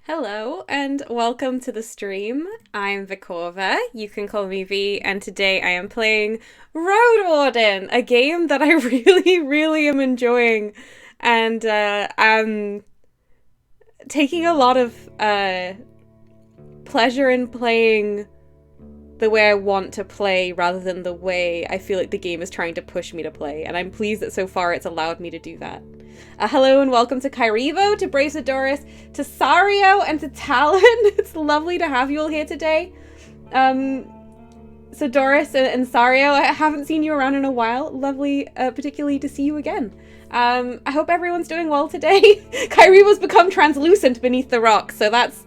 Hello and welcome to the stream. I'm Vikova, you can call me V, and today I am playing Roadwarden, a game that I really am enjoying, and I'm taking a lot of pleasure in playing the way I want to play rather than the way I feel like the game is trying to push me to play, and I'm pleased that so far it's allowed me to do that. Hello and welcome to Kyrivo, to Bracedoris, to Sario, and to Talon. It's lovely to have you all here today. So Doris and Sario, I haven't seen you around in a while. Lovely, particularly to see you again. I hope everyone's doing well today. Kyrivo's become translucent beneath the rock, so that's...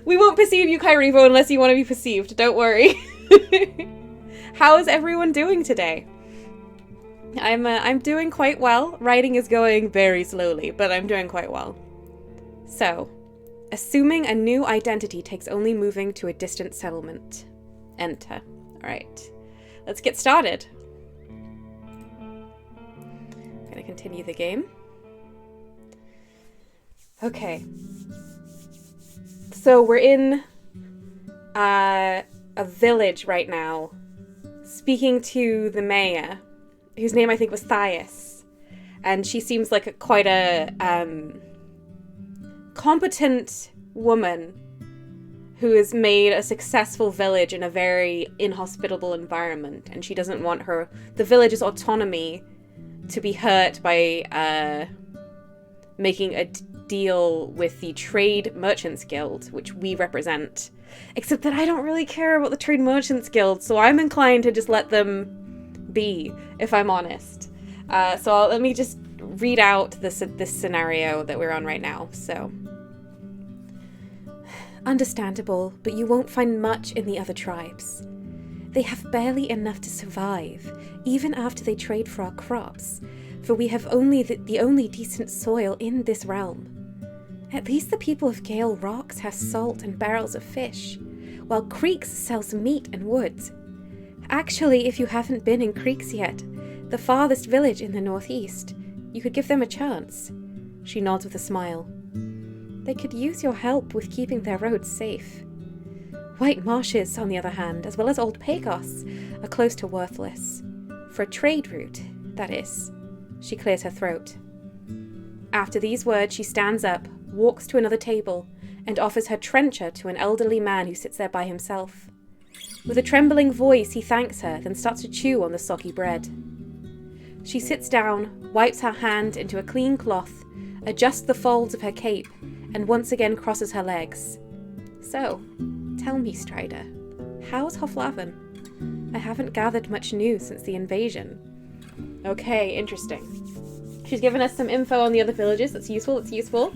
We won't perceive you, Kyrivo, unless you want to be perceived. Don't worry. How is everyone doing today? I'm doing quite well. Writing is going very slowly, but I'm doing quite well. So, assuming a new identity takes only moving to a distant settlement. Enter. Alright. Let's get started. I'm gonna continue the game. Okay. So we're in a village right now, speaking to the mayor, whose name I think was Thias. And she seems like quite a competent woman who has made a successful village in a very inhospitable environment. And she doesn't want the village's autonomy to be hurt by making a deal with the Trade Merchants Guild, which we represent. Except that I don't really care about the Trade Merchants Guild, so I'm inclined to just let them be, if I'm honest. Let me just read out this scenario that we're on right now. So, understandable, but you won't find much in the other tribes. They have barely enough to survive, even after they trade for our crops, for we have only the only decent soil in this realm. At least the people of Gale Rocks have salt and barrels of fish, while Creeks sells meat and wood. Actually, if you haven't been in Creeks yet, the farthest village in the northeast, you could give them a chance. She nods with a smile. They could use your help with keeping their roads safe. White Marshes, on the other hand, as well as Old Pagos, are close to worthless. For a trade route, that is. She clears her throat. After these words, she stands up, walks to another table, and offers her trencher to an elderly man who sits there by himself. With a trembling voice, he thanks her, then starts to chew on the soggy bread. She sits down, wipes her hand into a clean cloth, adjusts the folds of her cape, and once again crosses her legs. So, tell me, Strider, how's Hoflaven? I haven't gathered much news since the invasion. Okay, interesting. She's given us some info on the other villages. That's useful,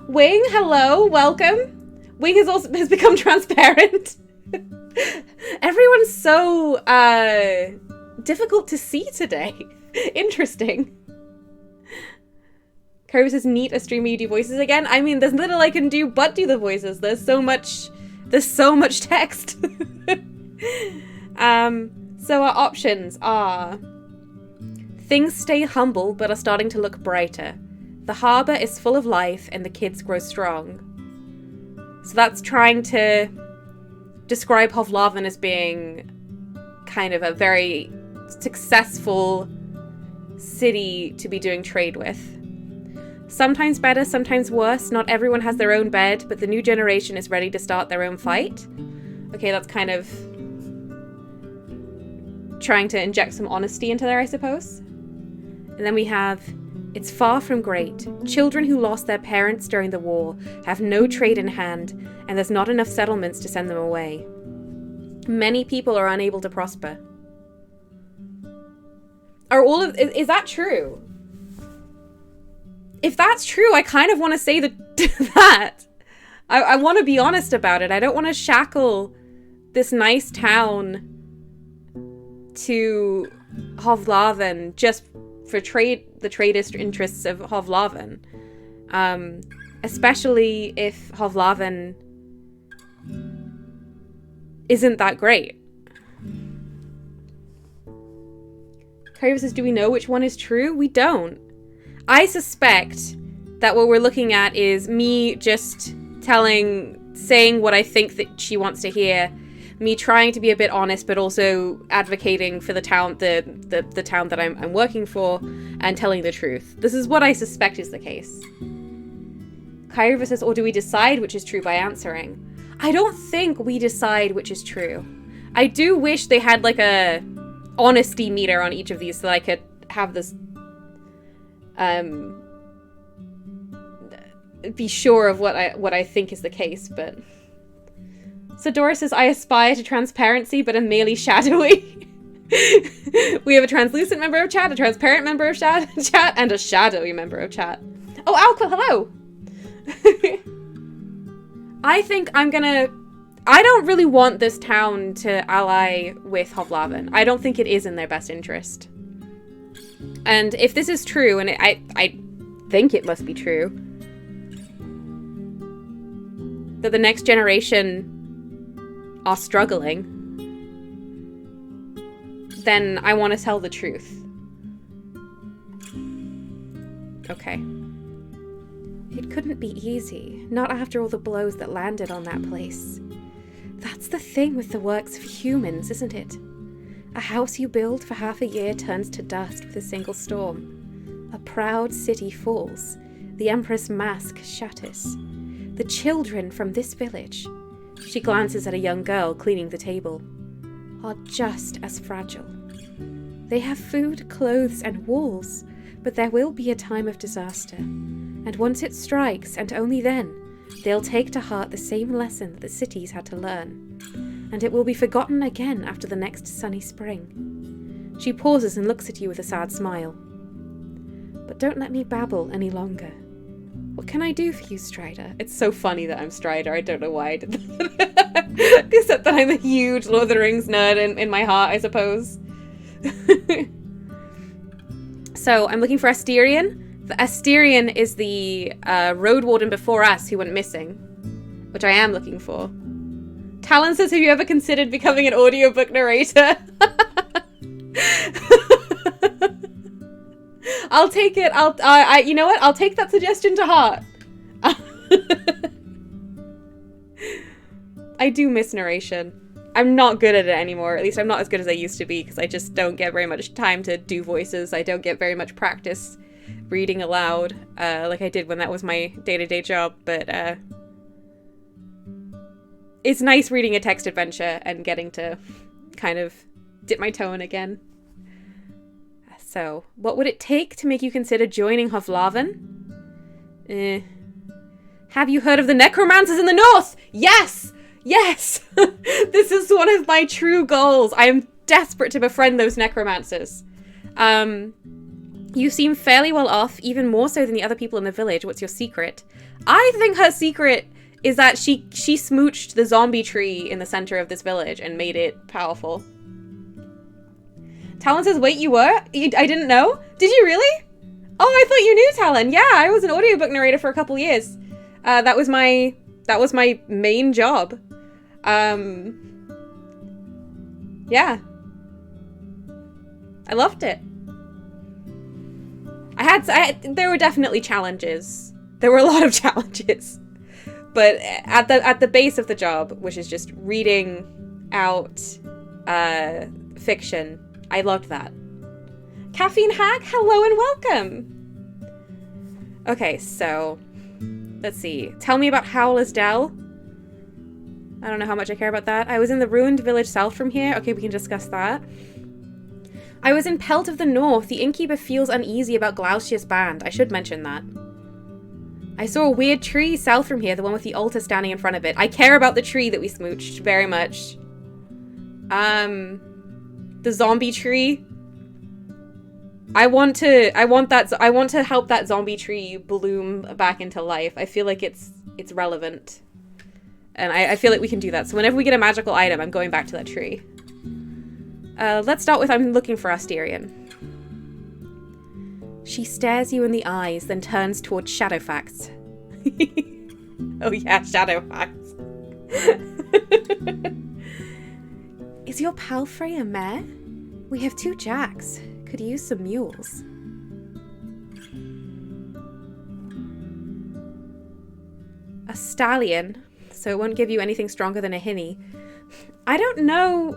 Wing, hello, welcome. Wing has become transparent. Everyone's so, difficult to see today. Interesting. Curve says, neat, a streamer you do voices again. I mean, there's little I can do but do the voices. There's so much text. So our options are: things stay humble but are starting to look brighter. The harbour is full of life and the kids grow strong. So that's trying to describe Hovlaven as being kind of a very successful city to be doing trade with. Sometimes better, sometimes worse. Not everyone has their own bed, but the new generation is ready to start their own fight. Okay, that's kind of trying to inject some honesty into there, I suppose. And then we have, it's far from great. Children who lost their parents during the war have no trade in hand, and there's not enough settlements to send them away. Many people are unable to prosper. Is that true? If that's true, I kind of want to say that. I want to be honest about it. I don't want to shackle this nice town to Hovlaven just for the trade interests of Hovlaven. Especially if Hovlaven isn't that great. Kravis says, do we know which one is true? We don't. I suspect that what we're looking at is me just saying what I think that she wants to hear, me trying to be a bit honest, but also advocating for the town, the town that I'm working for, and telling the truth. This is what I suspect is the case. Kyriva says, or do we decide which is true by answering? I don't think we decide which is true. I do wish they had like a honesty meter on each of these so that I could have this be sure of what I think is the case, but Sadora says, I aspire to transparency but am merely shadowy. We have a translucent member of chat, a transparent member of chat, and a shadowy member of chat. Oh, Alquil, hello! I think I don't really want this town to ally with Hovlaven. I don't think it is in their best interest. And if this is true, and I think it must be true, that the next generation are struggling, then I want to tell the truth. Okay. It couldn't be easy, not after all the blows that landed on that place. That's the thing with the works of humans, isn't it? A house you build for half a year turns to dust with a single storm. A proud city falls. The Empress' mask shatters. The children from this village, she glances at a young girl cleaning the table, are just as fragile. They have food, clothes, and walls, but there will be a time of disaster. And once it strikes, and only then, they'll take to heart the same lesson that the cities had to learn. And it will be forgotten again after the next sunny spring. She pauses and looks at you with a sad smile. But don't let me babble any longer. What can I do for you, Strider? It's so funny that I'm Strider. I don't know why I did that. Except that I'm a huge Lord of the Rings nerd in my heart, I suppose. So, I'm looking for Asterion. The Asterion is the Roadwarden before us who went missing, which I am looking for. Talon says, have you ever considered becoming an audiobook narrator? I'll take it. You know what? I'll take that suggestion to heart. I do miss narration. I'm not good at it anymore. At least I'm not as good as I used to be because I just don't get very much time to do voices. I don't get very much practice reading aloud like I did when that was my day-to-day job. But it's nice reading a text adventure and getting to kind of dip my toe in again. So, what would it take to make you consider joining Hovlaven? Have you heard of the necromancers in the north? Yes! Yes! This is one of my true goals. I am desperate to befriend those necromancers. You seem fairly well off, even more so than the other people in the village. What's your secret? I think her secret is that she smooched the zombie tree in the center of this village and made it powerful. Talon says, wait, you were? I didn't know? Did you really? Oh, I thought you knew, Talon. Yeah, I was an audiobook narrator for a couple years. That was my main job. Yeah. I loved it. There were definitely challenges. There were a lot of challenges. But at the base of the job, which is just reading out fiction, I loved that. Caffeine Hack, hello and welcome. Okay, so let's see. Tell me about Howler's Dell. I don't know how much I care about that. I was in the ruined village south from here. Okay, we can discuss that. I was in Pelt of the North. The innkeeper feels uneasy about Glaucius' band. I should mention that. I saw a weird tree south from here, the one with the altar standing in front of it. I care about the tree that we smooched very much. The zombie tree. I want to help that zombie tree bloom back into life. I feel like it's relevant. And I feel like we can do that. So whenever we get a magical item, I'm going back to that tree. Let's start with I'm looking for Asterion. She stares you in the eyes, then turns towards Shadowfax. Oh yeah, Shadowfax. Is your palfrey a mare? We have 2 jacks. Could use some mules. A stallion, so it won't give you anything stronger than a hinny. I don't know.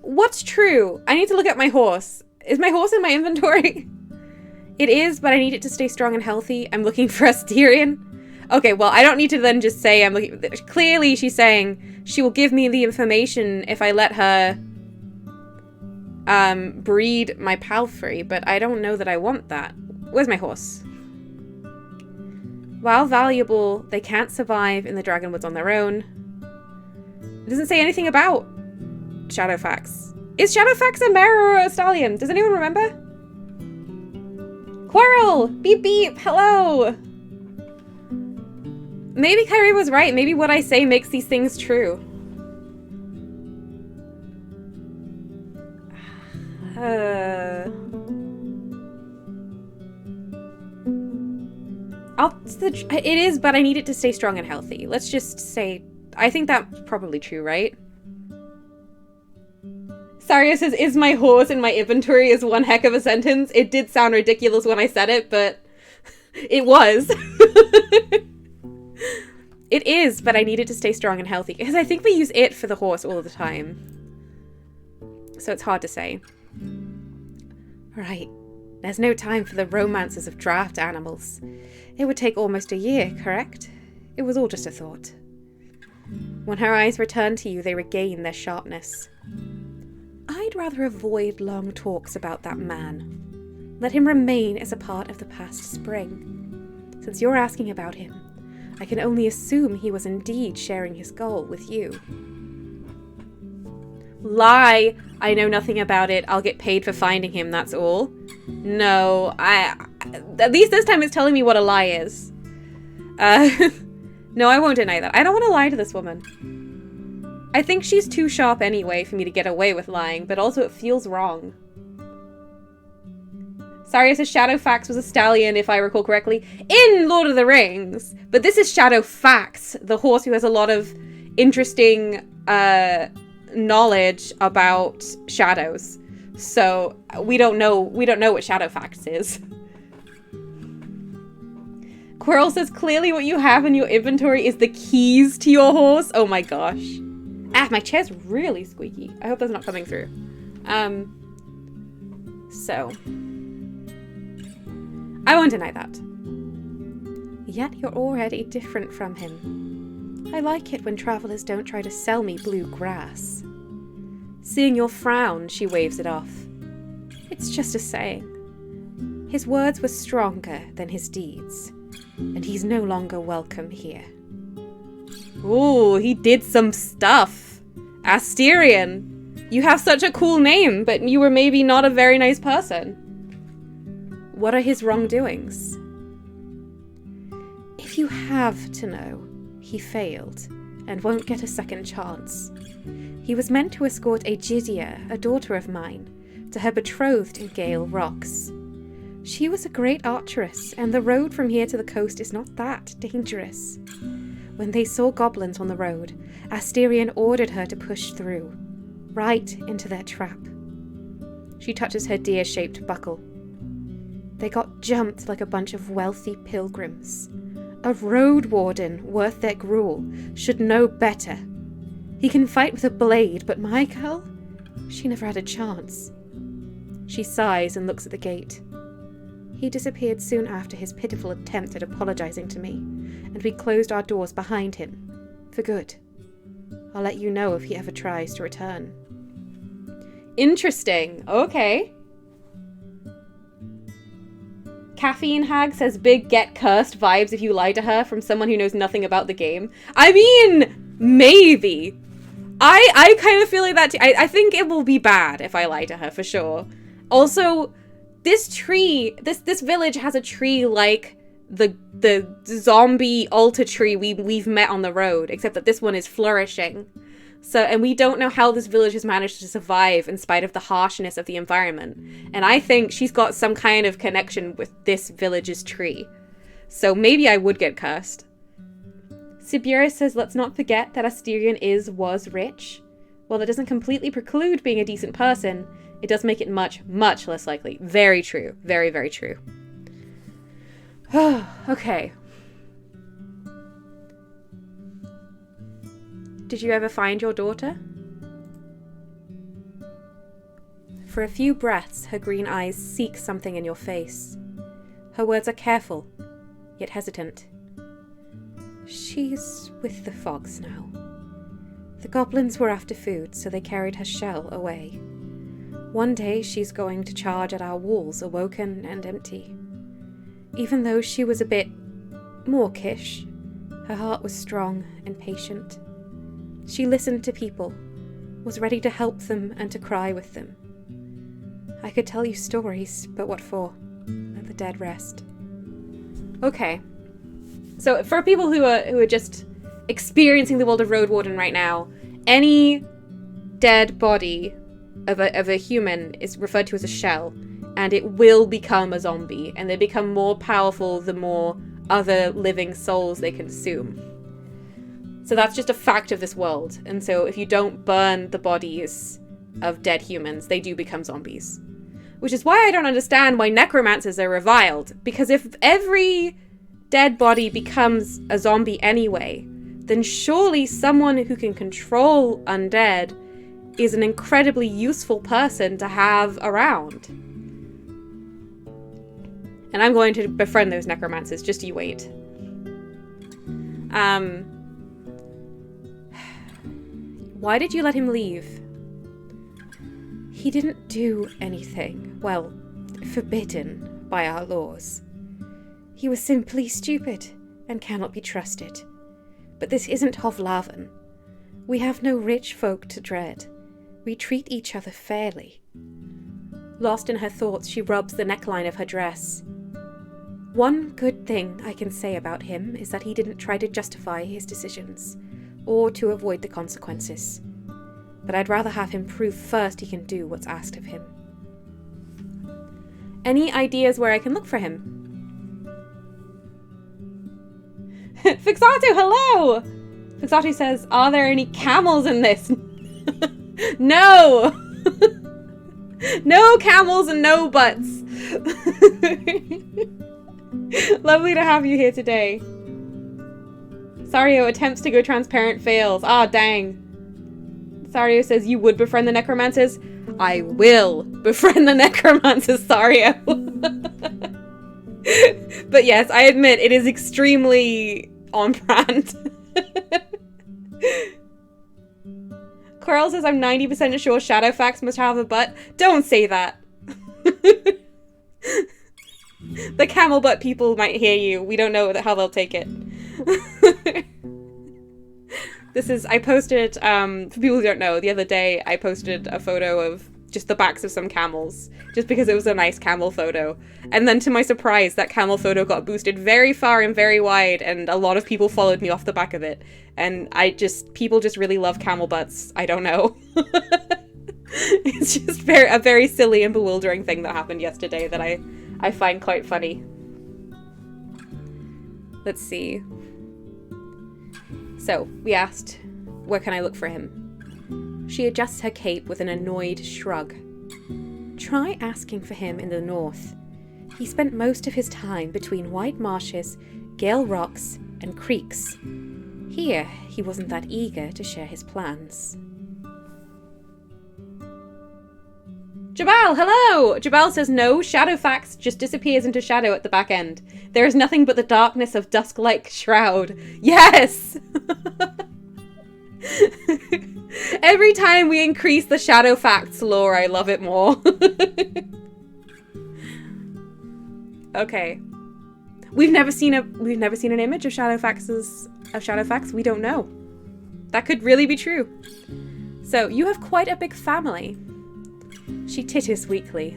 What's true? I need to look at my horse. Is my horse in my inventory? It is, but I need it to stay strong and healthy. I'm looking for Asterion. Okay, well, I don't need to then just say I'm looking. Clearly, she's saying she will give me the information if I let her breed my palfrey, but I don't know that I want that. Where's my horse? While valuable, they can't survive in the Dragonwoods on their own. It doesn't say anything about Shadowfax. Is Shadowfax a mare or a stallion? Does anyone remember? Quarrel! Beep beep! Hello! Maybe Kyrie was right. Maybe what I say makes these things true. It is, but I need it to stay strong and healthy. Let's just say, I think that's probably true, right? Saria says, is my horse in my inventory is one heck of a sentence. It did sound ridiculous when I said it, but It was. It is, but I needed to stay strong and healthy. Because I think we use it for the horse all the time. So it's hard to say. Right. There's no time for the romances of draft animals. It would take almost a year, correct? It was all just a thought. When her eyes return to you, they regain their sharpness. I'd rather avoid long talks about that man. Let him remain as a part of the past spring. Since you're asking about him, I can only assume he was indeed sharing his goal with you. Lie! I know nothing about it. I'll get paid for finding him, that's all. No, at least this time it's telling me what a lie is. No, I won't deny that. I don't want to lie to this woman. I think she's too sharp anyway for me to get away with lying, but also it feels wrong. Sorry, says Shadowfax was a stallion, if I recall correctly, in Lord of the Rings. But this is Shadowfax, the horse who has a lot of interesting knowledge about shadows. So we don't know what Shadowfax is. Quirrell says clearly what you have in your inventory is the keys to your horse. Oh my gosh. Ah, my chair's really squeaky. I hope that's not coming through. So I won't deny that. Yet you're already different from him. I like it when travelers don't try to sell me blue grass. Seeing your frown, she waves it off. It's just a saying. His words were stronger than his deeds, and he's no longer welcome here. Ooh, he did some stuff. Asterion. You have such a cool name, but you were maybe not a very nice person. What are his wrongdoings? If you have to know, he failed and won't get a second chance. He was meant to escort Aegidia, a daughter of mine, to her betrothed in Gale Rocks. She was a great archeress, and the road from here to the coast is not that dangerous. When they saw goblins on the road, Asterion ordered her to push through, right into their trap. She touches her deer-shaped buckle. They got jumped like a bunch of wealthy pilgrims. A Roadwarden worth their gruel should know better. He can fight with a blade, but my girl? She never had a chance. She sighs and looks at the gate. He disappeared soon after his pitiful attempt at apologizing to me, and we closed our doors behind him. For good. I'll let you know if he ever tries to return. Interesting. Okay. Caffeine Hag says big get cursed vibes if you lie to her from someone who knows nothing about the game. I mean, maybe. I kind of feel like that too. I think it will be bad if I lie to her, for sure. Also, this tree, this village has a tree like the zombie altar tree we've met on the road, except that this one is flourishing. So, and we don't know how this village has managed to survive in spite of the harshness of the environment. And I think she's got some kind of connection with this village's tree. So maybe I would get cursed. Sibira says, let's not forget that Asterion was rich. While that doesn't completely preclude being a decent person, it does make it much, much less likely. Very true. Very, very true. Okay. Did you ever find your daughter? For a few breaths, her green eyes seek something in your face. Her words are careful, yet hesitant. She's with the fogs now. The goblins were after food, so they carried her shell away. One day she's going to charge at our walls, awoken and empty. Even though she was a bit mawkish, her heart was strong and patient. She listened to people, was ready to help them and to cry with them. I could tell you stories, but what for? Let the dead rest. Okay. So for people who are just experiencing the world of Roadwarden right now, any dead body of a human is referred to as a shell, and it will become a zombie, and they become more powerful the more other living souls they consume. So that's just a fact of this world. And so if you don't burn the bodies of dead humans, they do become zombies. Which is why I don't understand why necromancers are reviled. Because if every dead body becomes a zombie anyway, then surely someone who can control undead is an incredibly useful person to have around. And I'm going to befriend those necromancers, just you wait. Why did you let him leave? He didn't do anything, well, forbidden by our laws. He was simply stupid and cannot be trusted. But this isn't Hovlaven. We have no rich folk to dread. We treat each other fairly. Lost in her thoughts, she rubs the neckline of her dress. One good thing I can say about him is that he didn't try to justify his decisions, or to avoid the consequences. But I'd rather have him prove first he can do what's asked of him. Any ideas where I can look for him? Fixato, hello! Fixato says, are there any camels in this? No! No camels and no butts. Lovely to have you here today. Sario attempts to go transparent, fails. Ah, dang. Sario says you would befriend the necromancers. I will befriend the necromancers, Sario. But yes, I admit it is extremely on brand. Coral says I'm 90% sure Shadowfax must have a butt. Don't say that. The camel butt people might hear you. We don't know how they'll take it. I posted, for people who don't know, the other day I posted a photo of just the backs of some camels, just because it was a nice camel photo. And then to my surprise, that camel photo got boosted very far and very wide, and a lot of people followed me off the back of it. And people just really love camel butts. I don't know. It's just a very silly and bewildering thing that happened yesterday that I find quite funny. Let's see. So, we asked, where can I look for him? She adjusts her cape with an annoyed shrug. Try asking for him in the north. He spent most of his time between white marshes, gale rocks, and creeks. Here, he wasn't that eager to share his plans. Jabal, hello! Jabal says no, Shadowfax just disappears into shadow at the back end. There is nothing but the darkness of dusk-like shroud. Yes! Every time we increase the Shadowfax lore, I love it more. Okay. We've never seen an image of Shadowfax. We don't know. That could really be true. So, you have quite a big family. She titters weakly.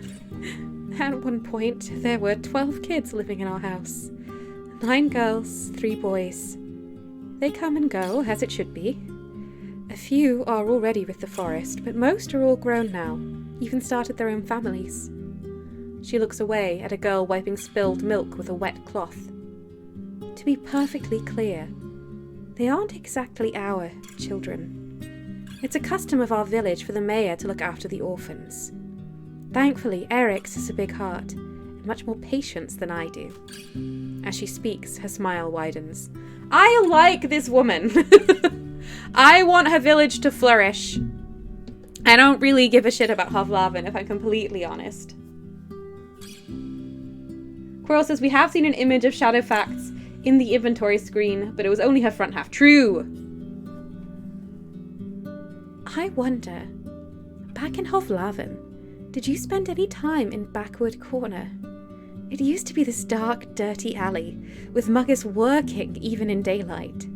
At one point, there were 12 kids living in our house. 9 girls, 3 boys. They come and go, as it should be. A few are already with the forest, but most are all grown now, even started their own families. She looks away at a girl wiping spilled milk with a wet cloth. To be perfectly clear, they aren't exactly our children. It's a custom of our village for the mayor to look after the orphans. Thankfully, Eric's has a big heart, and much more patience than I do. As she speaks, her smile widens. I like this woman. I want her village to flourish. I don't really give a shit about Hovlaven, if I'm completely honest. Quirrell says, we have seen an image of Shadowfax in the inventory screen, but it was only her front half. True. I wonder, back in Hovlaven, did you spend any time in Backwood Corner? It used to be this dark, dirty alley, with muggers working even in daylight.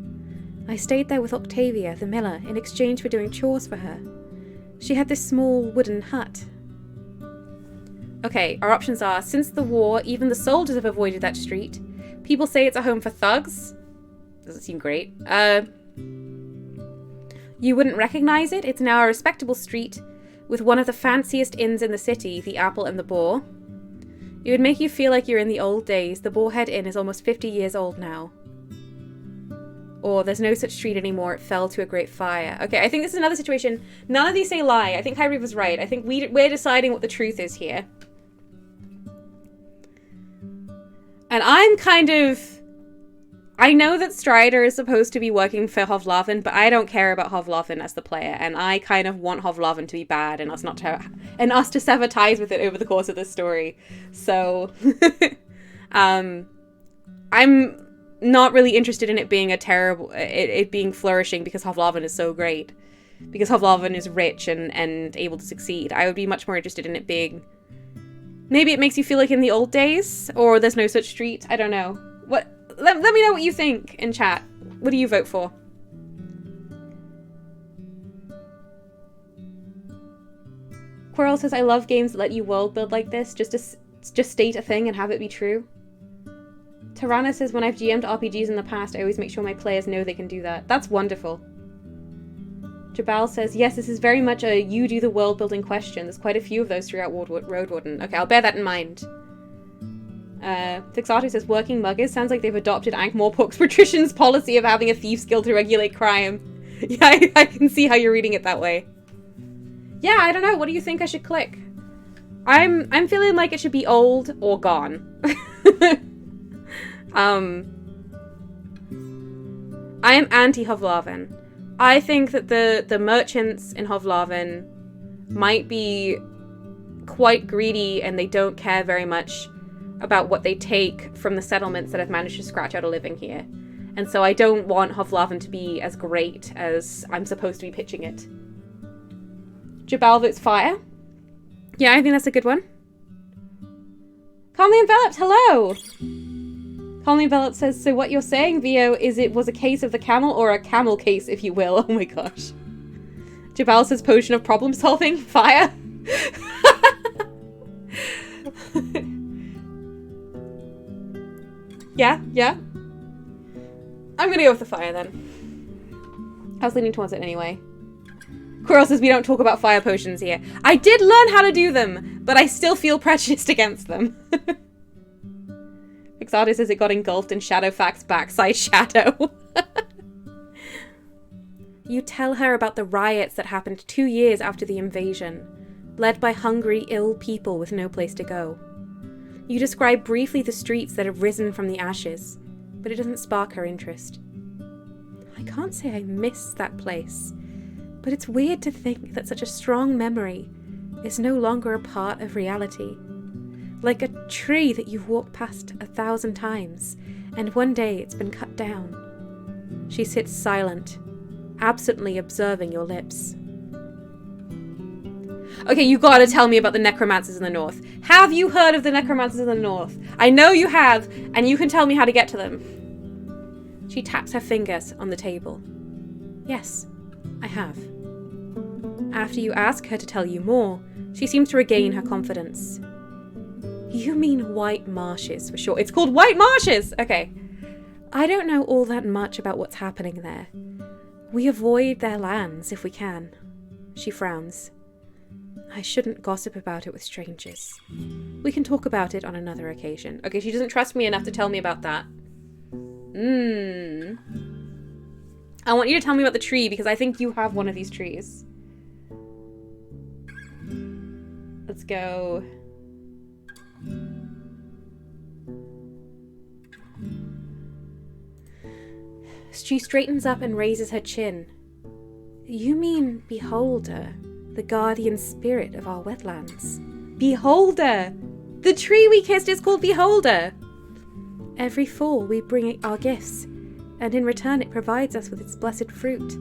I stayed there with Octavia, the miller, in exchange for doing chores for her. She had this small wooden hut. Okay, our options are, since the war, even the soldiers have avoided that street. People say it's a home for thugs. Doesn't seem great. You wouldn't recognize it. It's now a respectable street with one of the fanciest inns in the city, the Apple and the Boar. It would make you feel like you're in the old days. The Boarhead Inn is almost 50 years old now. Or there's no such street anymore. It fell to a great fire. Okay, I think this is another situation. None of these say lie. I think Kyrie was right. I think we're deciding what the truth is here. And I'm kind of... I know that Strider is supposed to be working for Hovlavin, but I don't care about Hovlavin as the player, and I kind of want Hovlavin to be bad and us to sever ties with it over the course of this story. So, I'm not really interested in it being it being flourishing because Hovlavin is so great. Because Hovlavin is rich and able to succeed. I would be much more interested in it being... Maybe it makes you feel like in the old days, or there's no such street. I don't know. Let me know what you think in chat. What do you vote for? Quirrell says, I love games that let you world build like this. Just state a thing and have it be true. Tarana says, when I've GM'd RPGs in the past, I always make sure my players know they can do that. That's wonderful. Jabal says, yes, this is very much a you do the world building question. There's quite a few of those throughout Roadwarden. Okay, I'll bear that in mind. Fixato says, working muggers sounds like they've adopted Ankh-Morpork's patrician's policy of having a thief's guild to regulate crime. Yeah, I can see how you're reading it that way. Yeah, I don't know. What do you think I should click? I'm feeling like it should be old or gone. I am anti-Hovlavin. I think that the merchants in Hovlavin might be quite greedy and they don't care very much about what they take from the settlements that have managed to scratch out a living here. And so I don't want Hovlavin to be as great as I'm supposed to be pitching it. Jabal votes fire. Yeah, I think that's a good one. Calmly Enveloped, hello! Calmly Enveloped says, so what you're saying, Vio, is it was a case of the camel, or a camel case, if you will. Oh my gosh. Jabal says, potion of problem solving, fire. Yeah. I'm gonna go with the fire then. I was leaning towards it anyway. Quirrell says we don't talk about fire potions here. I did learn how to do them, but I still feel prejudiced against them. Fixato says it got engulfed in Shadowfax's backside shadow. You tell her about the riots that happened 2 years after the invasion, led by hungry, ill people with no place to go. You describe briefly the streets that have risen from the ashes, but it doesn't spark her interest. I can't say I miss that place, but it's weird to think that such a strong memory is no longer a part of reality. Like a tree that you've walked past 1,000 times, and one day it's been cut down. She sits silent, absently observing your lips. Okay, you gotta tell me about the necromancers in the north. Have you heard of the necromancers in the north? I know you have, and you can tell me how to get to them. She taps her fingers on the table. Yes, I have. After you ask her to tell you more, she seems to regain her confidence. You mean White Marshes for sure. It's called White Marshes! Okay. I don't know all that much about what's happening there. We avoid their lands if we can. She frowns. I shouldn't gossip about it with strangers. We can talk about it on another occasion. Okay, she doesn't trust me enough to tell me about that. I want you to tell me about the tree because I think you have one of these trees. Let's go. She straightens up and raises her chin. You mean Beholder, the guardian spirit of our wetlands? Beholder! The tree we kissed is called Beholder! Every fall we bring our gifts, and in return it provides us with its blessed fruit,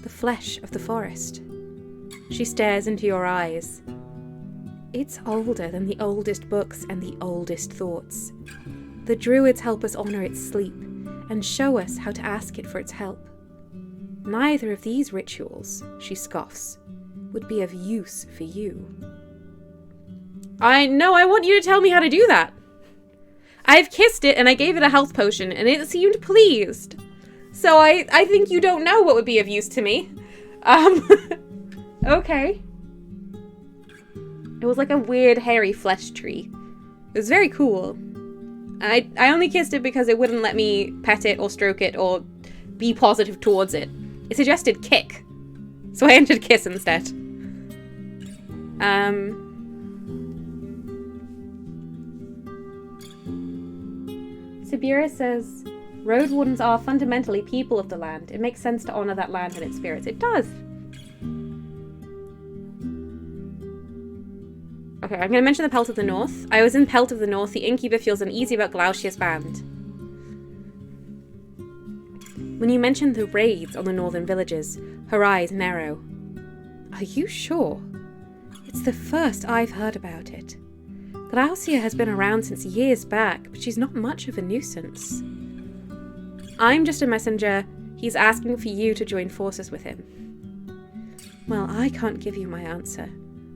the flesh of the forest. She stares into your eyes. It's older than the oldest books and the oldest thoughts. The druids help us honor its sleep, and show us how to ask it for its help. Neither of these rituals, she scoffs, would be of use for you. I want you to tell me how to do that. I've kissed it and I gave it a health potion and it seemed pleased. So I think you don't know what would be of use to me. Okay. It was like a weird hairy flesh tree. It was very cool. I only kissed it because it wouldn't let me pet it or stroke it or be positive towards it. It suggested kick. So I entered kiss instead. Sibira says, Roadwardens are fundamentally people of the land. It makes sense to honor that land and its spirits. It does. Okay, I'm going to mention the Pelt of the North. I was in Pelt of the North. The innkeeper feels uneasy about Glaucia's band. When you mentioned the raids on the northern villages, her eyes narrow. Are you sure? It's the first I've heard about it. Glaucia has been around since years back, but she's not much of a nuisance. I'm just a messenger. He's asking for you to join forces with him. Well, I can't give you my answer.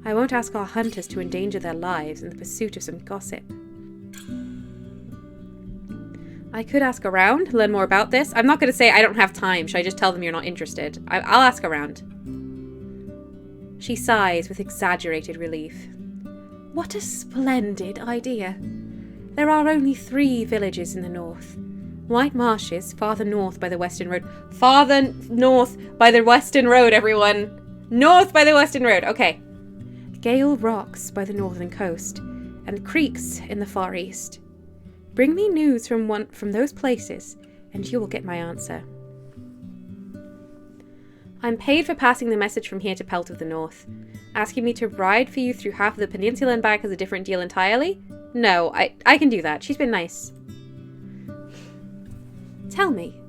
I won't ask our hunters to endanger their lives in the pursuit of some gossip. I could ask around, learn more about this. I'm not going to say I don't have time. Should I just tell them you're not interested? I'll ask around. She sighs with exaggerated relief. What a splendid idea. There are only 3 villages in the north. White Marshes, farther north by the Western Road. Farther north by the Western Road, everyone. North by the Western Road. Okay. Gale Rocks by the northern coast, and creeks in the far east. Bring me news from those places, and you will get my answer. I'm paid for passing the message from here to Pelt of the North. Asking me to ride for you through half of the peninsula and back is a different deal entirely? No, I can do that. She's been nice. Tell me,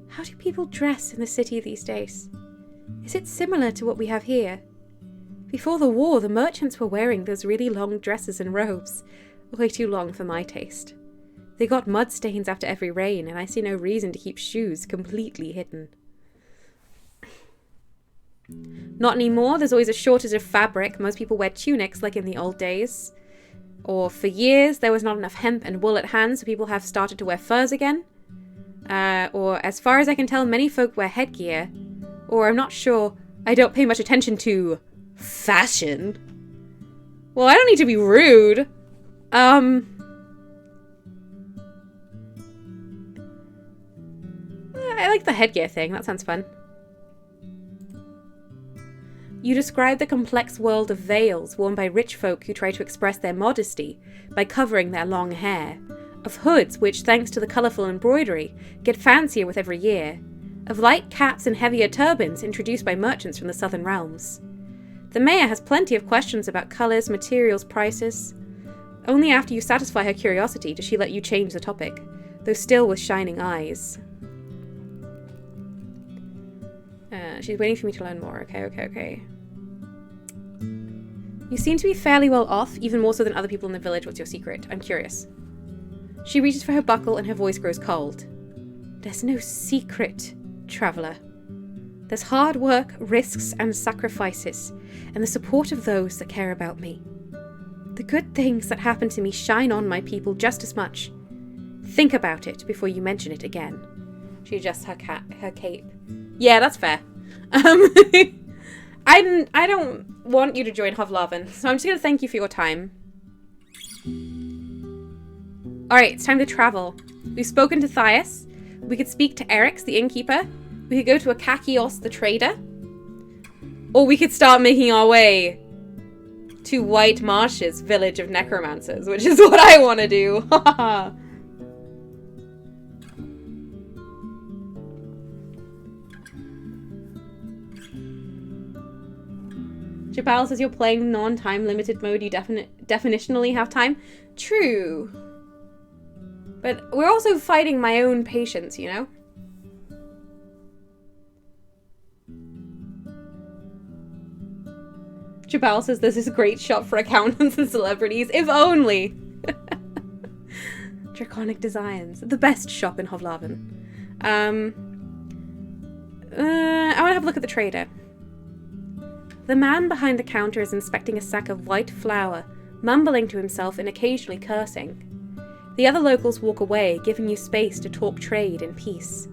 how do people dress in the city these days? Is it similar to what we have here? Before the war, the merchants were wearing those really long dresses and robes. Way too long for my taste. They got mud stains after every rain, and I see no reason to keep shoes completely hidden. Not anymore. There's always a shortage of fabric. Most people wear tunics like in the old days. Or for years, there was not enough hemp and wool at hand, so people have started to wear furs again. Or as far as I can tell, many folk wear headgear. Or I'm not sure. I don't pay much attention to fashion. Well, I don't need to be rude. I like the headgear thing. That sounds fun. You describe the complex world of veils worn by rich folk who try to express their modesty by covering their long hair, of hoods which, thanks to the colourful embroidery, get fancier with every year, of light caps and heavier turbans introduced by merchants from the southern realms. The mayor has plenty of questions about colours, materials, prices. Only after you satisfy her curiosity does she let you change the topic, though still with shining eyes. She's waiting for me to learn more. Okay. You seem to be fairly well off, even more so than other people in the village. What's your secret? I'm curious. She reaches for her buckle and her voice grows cold. There's no secret, traveller. There's hard work, risks, and sacrifices, and the support of those that care about me. The good things that happen to me shine on my people just as much. Think about it before you mention it again. She adjusts her cape. Yeah, that's fair. I don't want you to join Hovlarven, so I'm just going to thank you for your time. Alright, it's time to travel. We've spoken to Thias. We could speak to Erix, the innkeeper. We could go to Akakios, the trader. Or we could start making our way to White Marshes, village of necromancers, which is what I want to do. Jabal says you're playing non-time limited mode, you definitionally have time. True. But we're also fighting my own patience, you know? Jabal says this is a great shop for accountants and celebrities. If only! Draconic Designs. The best shop in Hovlarven. I want to have a look at the trader. The man behind the counter is inspecting a sack of white flour, mumbling to himself and occasionally cursing. The other locals walk away, giving you space to talk trade in peace.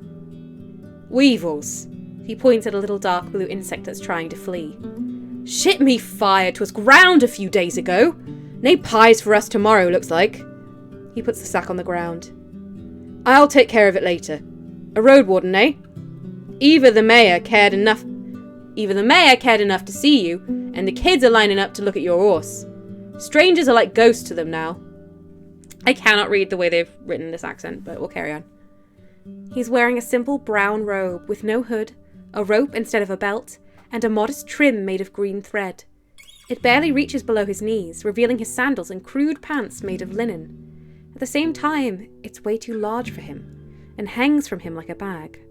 Weevils. He points at a little dark blue insect that's trying to flee. Shit me fire, 'twas ground a few days ago. Nae pies for us tomorrow, looks like. He puts the sack on the ground. I'll take care of it later. A Roadwarden, eh? Either the mayor cared enough to see you, and the kids are lining up to look at your horse. Strangers are like ghosts to them now. I cannot read the way they've written this accent, but we'll carry on. He's wearing a simple brown robe with no hood, a rope instead of a belt, and a modest trim made of green thread. It barely reaches below his knees, revealing his sandals and crude pants made of linen. At the same time, it's way too large for him, and hangs from him like a bag.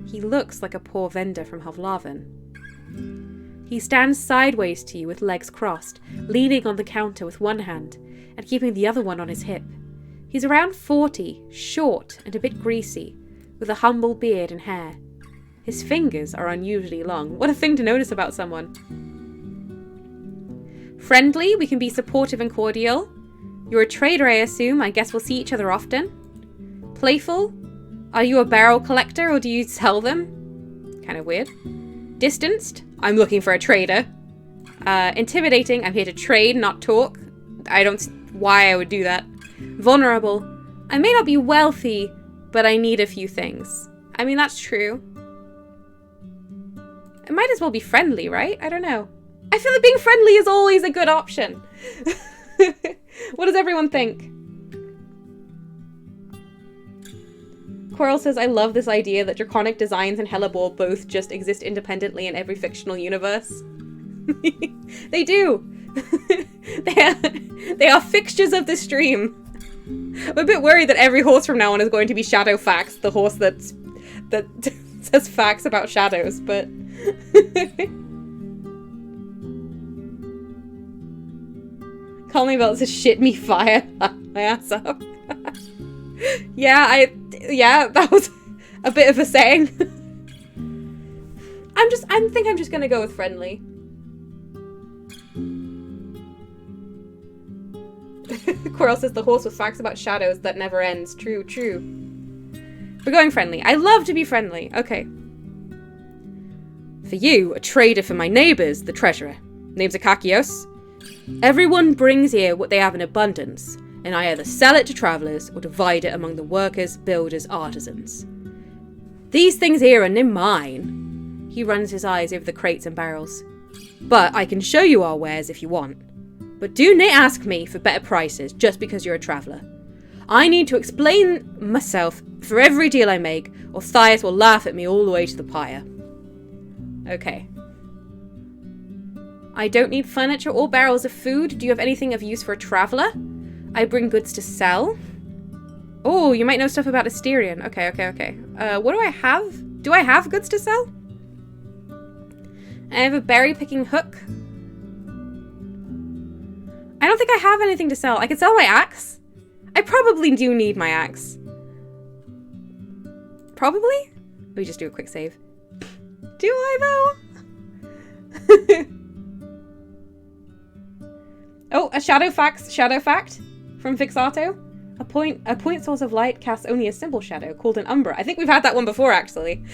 He looks like a poor vendor from Hovlaven. He stands sideways to you with legs crossed, leaning on the counter with one hand, and keeping the other one on his hip. He's around 40, short and a bit greasy, with a humble beard and hair. His fingers are unusually long. What a thing to notice about someone. Friendly, we can be supportive and cordial. You're a trader, I assume. I guess we'll see each other often. Playful. Are you a barrel collector or do you sell them? Kind of weird. Distanced. I'm looking for a trader. Intimidating. I'm here to trade, not talk. I don't see why I would do that. Vulnerable. I may not be wealthy, but I need a few things. I mean, that's true. It might as well be friendly, right? I don't know. I feel like being friendly is always a good option. What does everyone think? Coral says, I love this idea that Draconic Designs and Hellebore both just exist independently in every fictional universe. They do. They are fixtures of the stream. I'm a bit worried that every horse from now on is going to be Shadowfax, the horse that says facts about shadows, but... Call me about to shit me fire my ass up. Yeah, that was a bit of a saying. I think I'm just gonna go with friendly. Coral says the horse with facts about shadows that never ends. True, true. We're going friendly. I love to be friendly. Okay. For you, a trader for my neighbours, the treasurer. Name's Akakios. Everyone brings here what they have in abundance, and I either sell it to travellers or divide it among the workers, builders, artisans. These things here are none mine. He runs his eyes over the crates and barrels. But I can show you our wares if you want. But do not ask me for better prices just because you're a traveller. I need to explain myself for every deal I make, or Thias will laugh at me all the way to the pyre. Okay. I don't need furniture or barrels of food. Do you have anything of use for a traveller? I bring goods to sell. Oh, you might know stuff about Asterion. Okay. What do I have? Do I have goods to sell? I have a berry picking hook. I don't think I have anything to sell. I could sell my axe. I probably do need my axe. Probably? Let me just do a quick save. Do I though? Oh, a shadow fact from Fixato. A point source of light casts only a simple shadow called an umbra. I think we've had that one before, actually.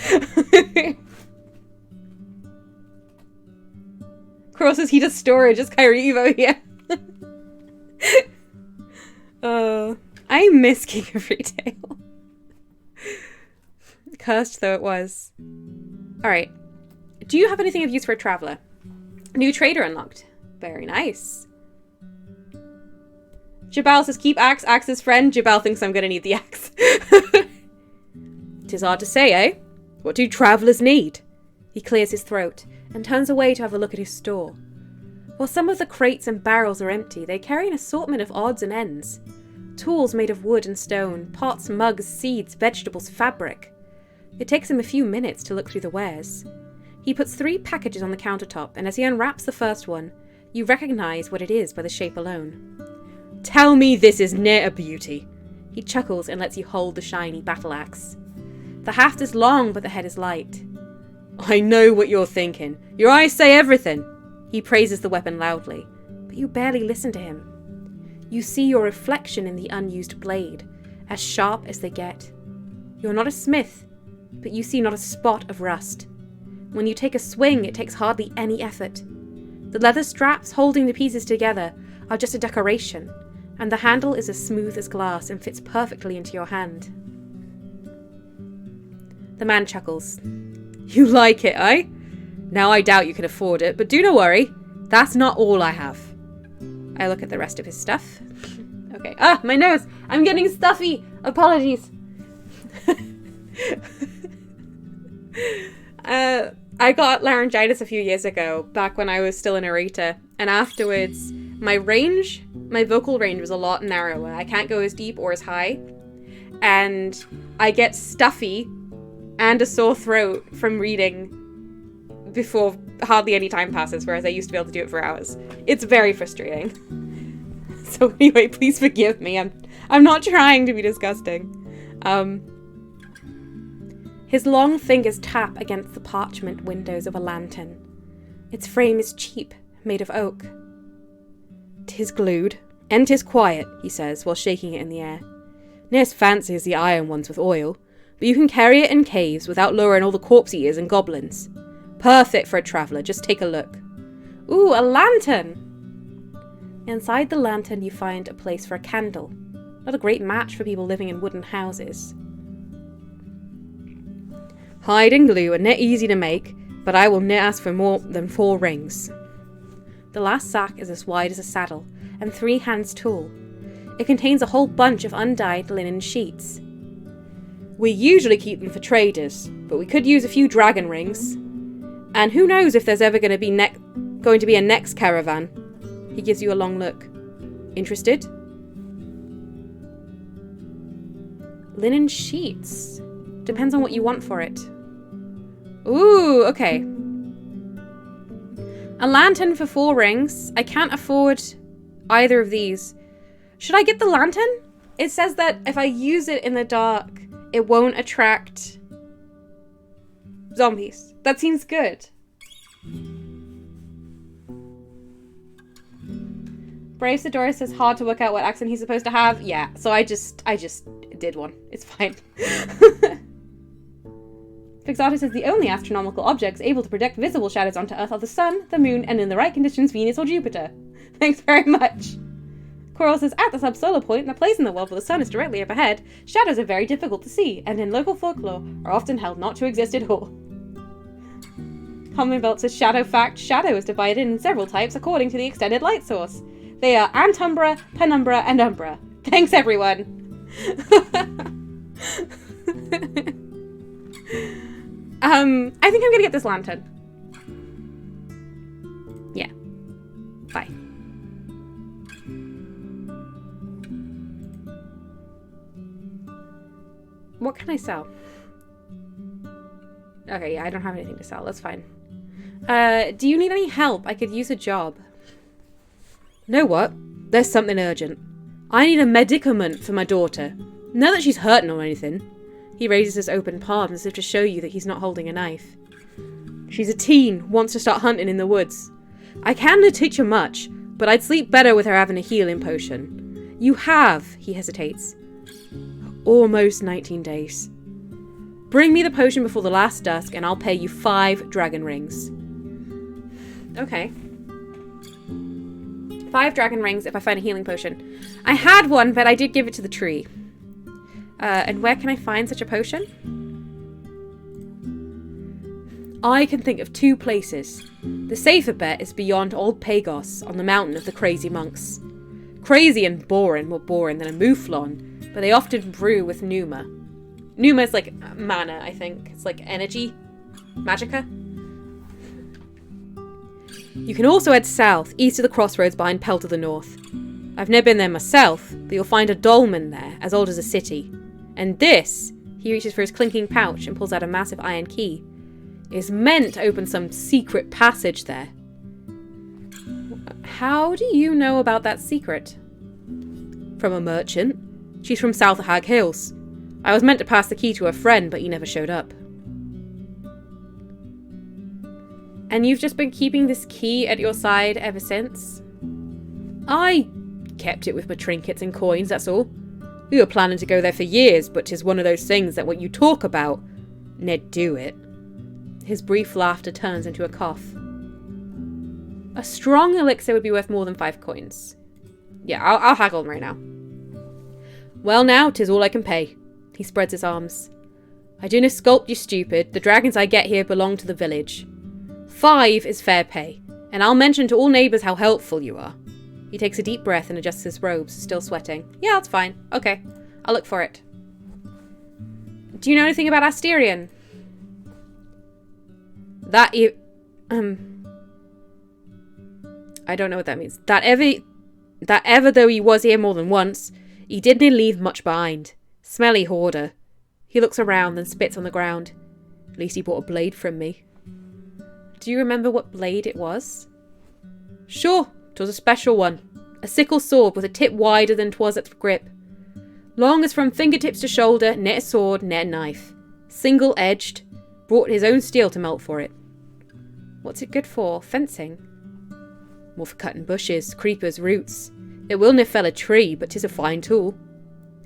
Coral says he does storage. Is Kyrie Evo here? I miss King of Retail. Cursed though it was. Alright. Do you have anything of use for a traveller? New trader unlocked. Very nice. Jabal says, keep axe, axe's friend. Jabal thinks I'm gonna need the axe. 'Tis hard to say, eh? What do travellers need? He clears his throat and turns away to have a look at his store. While some of the crates and barrels are empty, they carry an assortment of odds and ends. Tools made of wood and stone, pots, mugs, seeds, vegetables, fabric. It takes him a few minutes to look through the wares. He puts 3 packages on the countertop, and as he unwraps the first one, you recognise what it is by the shape alone. Tell me this is near a beauty. He chuckles and lets you hold the shiny battle axe. The haft is long, but the head is light. I know what you're thinking. Your eyes say everything. He praises the weapon loudly, but you barely listen to him. You see your reflection in the unused blade, as sharp as they get. You're not a smith, but you see not a spot of rust. When you take a swing, it takes hardly any effort. The leather straps holding the pieces together are just a decoration, and the handle is as smooth as glass and fits perfectly into your hand. The man chuckles. You like it, eh? Now I doubt you can afford it, but do not worry. That's not all I have. I look at the rest of his stuff. Okay. Ah, my nose! I'm getting stuffy! Apologies! I got laryngitis a few years ago, back when I was still an orator, and afterwards, my vocal range was a lot narrower. I can't go as deep or as high, and I get stuffy and a sore throat from reading before hardly any time passes, whereas I used to be able to do it for hours. It's very frustrating. So anyway, please forgive me. I'm not trying to be disgusting. His long fingers tap against the parchment windows of a lantern. Its frame is cheap, made of oak. "'Tis glued, and 'tis quiet," he says, while shaking it in the air. "Near as fancy as the iron ones with oil, but you can carry it in caves without lowering all the corpse eaters and goblins. Perfect for a traveller, just take a look." Ooh, a lantern! Inside the lantern you find a place for a candle. Not a great match for people living in wooden houses. "Hide and glue are net easy to make, but I will net ask for more than 4 rings." The last sack is as wide as a saddle, and 3 hands tall. It contains a whole bunch of undyed linen sheets. "We usually keep them for traders, but we could use a few dragon rings. And who knows if there's ever going to be a next caravan." He gives you a long look. "Interested?" Linen sheets. Depends on what you want for it. Ooh, okay. A lantern for 4 rings. I can't afford either of these. Should I get the lantern? It says that if I use it in the dark, it won't attract zombies. That seems good. Brave Sidora says hard to work out what accent he's supposed to have. Yeah, so I just did one. It's fine. Fixata says the only astronomical objects able to project visible shadows onto Earth are the sun, the moon, and in the right conditions, Venus or Jupiter. Thanks very much. Coral says at the subsolar point, the place in the world where the sun is directly overhead, shadows are very difficult to see, and in local folklore are often held not to exist at all. Commonwealth says shadow fact, shadow is divided in several types according to the extended light source. They are antumbra, penumbra, and umbra. Thanks, everyone. I think I'm gonna get this lantern. Yeah. Bye. What can I sell? Okay, yeah, I don't have anything to sell. That's fine. Do you need any help? I could use a job. Know what? There's something urgent. I need a medicament for my daughter. Not that she's hurting or anything. He raises his open palm as if to show you that he's not holding a knife. She's a teen, wants to start hunting in the woods. I can't teach her much, but I'd sleep better with her having a healing potion. You have, he hesitates, almost 19 days. Bring me the potion before the last dusk and I'll pay you 5 dragon rings. Okay. 5 dragon rings if I find a healing potion. I had one, but I did give it to the tree. And where can I find such a potion? I can think of 2 places. The safer bet is beyond Old Pagos on the mountain of the crazy monks. Crazy and boring, more boring than a mouflon, but they often brew with Numa. Numa is like mana, I think. It's like energy. Magicka. You can also head south, east of the crossroads behind Pell to the north. I've never been there myself, but you'll find a dolmen there, as old as a city. And this, he reaches for his clinking pouch and pulls out a massive iron key, is meant to open some secret passage there. How do you know about that secret? From a merchant. She's from south of Hag Hills. I was meant to pass the key to a friend, but he never showed up. And you've just been keeping this key at your side ever since? I kept it with my trinkets and coins, that's all. We were planning to go there for years, but 'tis one of those things that what you talk about, Ned do it. His brief laughter turns into a cough. A strong elixir would be worth more than 5 coins. Yeah, I'll haggle right now. Well now, 'tis all I can pay. He spreads his arms. I do not sculpt, you stupid. The dragons I get here belong to the village. 5 is fair pay, and I'll mention to all neighbours how helpful you are. He takes a deep breath and adjusts his robes, still sweating. Yeah, that's fine. Okay, I'll look for it. Do you know anything about Asterion? That you... I don't know what that means. That ever though he was here more than once, he didn't leave much behind. Smelly hoarder. He looks around, then spits on the ground. At least he bought a blade from me. Do you remember what blade it was? Sure, 'twas a special one. A sickle sword with a tip wider than 'twas at the grip. Long as from fingertips to shoulder, net a sword, net a knife. Single-edged. Brought his own steel to melt for it. What's it good for? Fencing? More for cutting bushes, creepers, roots. It will ne'er fell a tree, but 'tis a fine tool.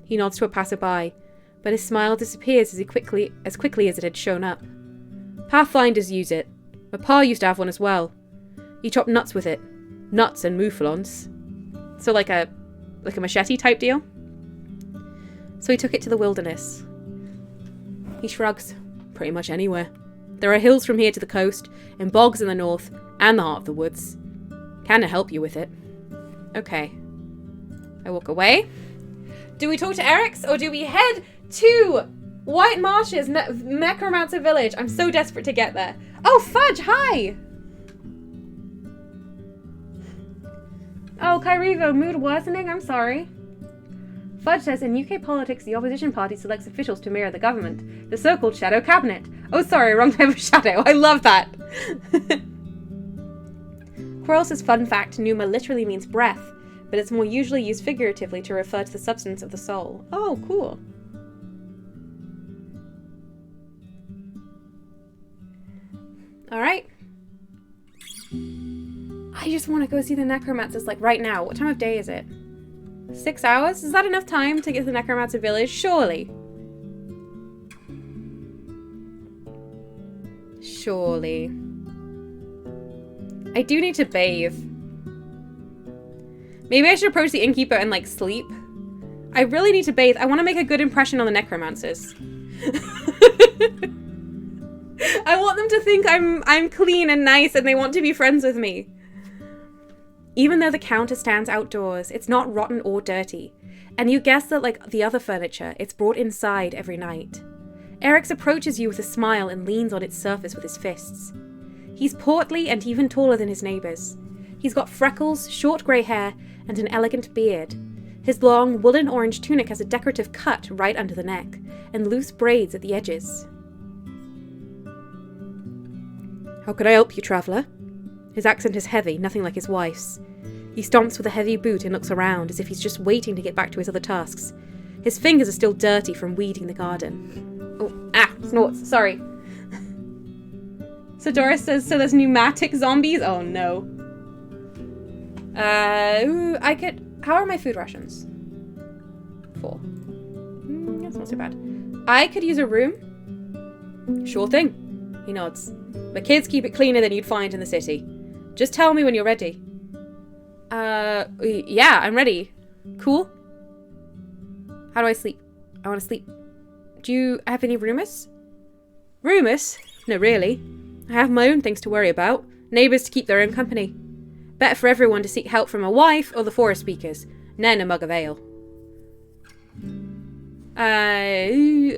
He nods to a passerby, but his smile disappears as quickly as it had shown up. Pathfinders use it. My pa used to have one as well. He chopped nuts with it. Nuts and mouflons. So like a machete type deal? So he took it to the wilderness. He shrugs. Pretty much anywhere. There are hills from here to the coast, and bogs in the north, and the heart of the woods. Can I help you with it? Okay. I walk away. Do we talk to Eric's, or do we head to White Marshes, Necromancer Village? I'm so desperate to get there. Oh, Fudge, hi! Oh, Kyrivo, mood worsening? I'm sorry. Fudge says in UK politics, the opposition party selects officials to mirror the government. The so-called shadow cabinet. Oh, sorry, wrong type of shadow. I love that. Quarrel says, fun fact, pneuma literally means breath, but it's more usually used figuratively to refer to the substance of the soul. Oh, cool. Alright. I just want to go see the necromancers, like, right now. What time of day is it? 6 hours? Is that enough time to get to the necromancer village? Surely. Surely. I do need to bathe. Maybe I should approach the innkeeper and, like, sleep. I really need to bathe. I want to make a good impression on the necromancers. I want them to think I'm clean and nice and they want to be friends with me. Even though the counter stands outdoors, it's not rotten or dirty. And you guess that, like the other furniture, it's brought inside every night. Eric's approaches you with a smile and leans on its surface with his fists. He's portly and even taller than his neighbours. He's got freckles, short grey hair, and an elegant beard. His long, woolen orange tunic has a decorative cut right under the neck, and loose braids at the edges. How could I help you, traveller? His accent is heavy, nothing like his wife's. He stomps with a heavy boot and looks around as if he's just waiting to get back to his other tasks. His fingers are still dirty from weeding the garden. Oh, snorts, sorry. So Doris says, so there's pneumatic zombies? Oh no. How are my food rations? 4. That's not so bad. I could use a room. Sure thing. He nods. But kids keep it cleaner than you'd find in the city. Just tell me when you're ready. Yeah, I'm ready. Cool. How do I sleep? I want to sleep. Do you have any rumours? Rumours? No, really. I have my own things to worry about. Neighbours to keep their own company. Better for everyone to seek help from a wife or the forest speakers. Then a mug of ale.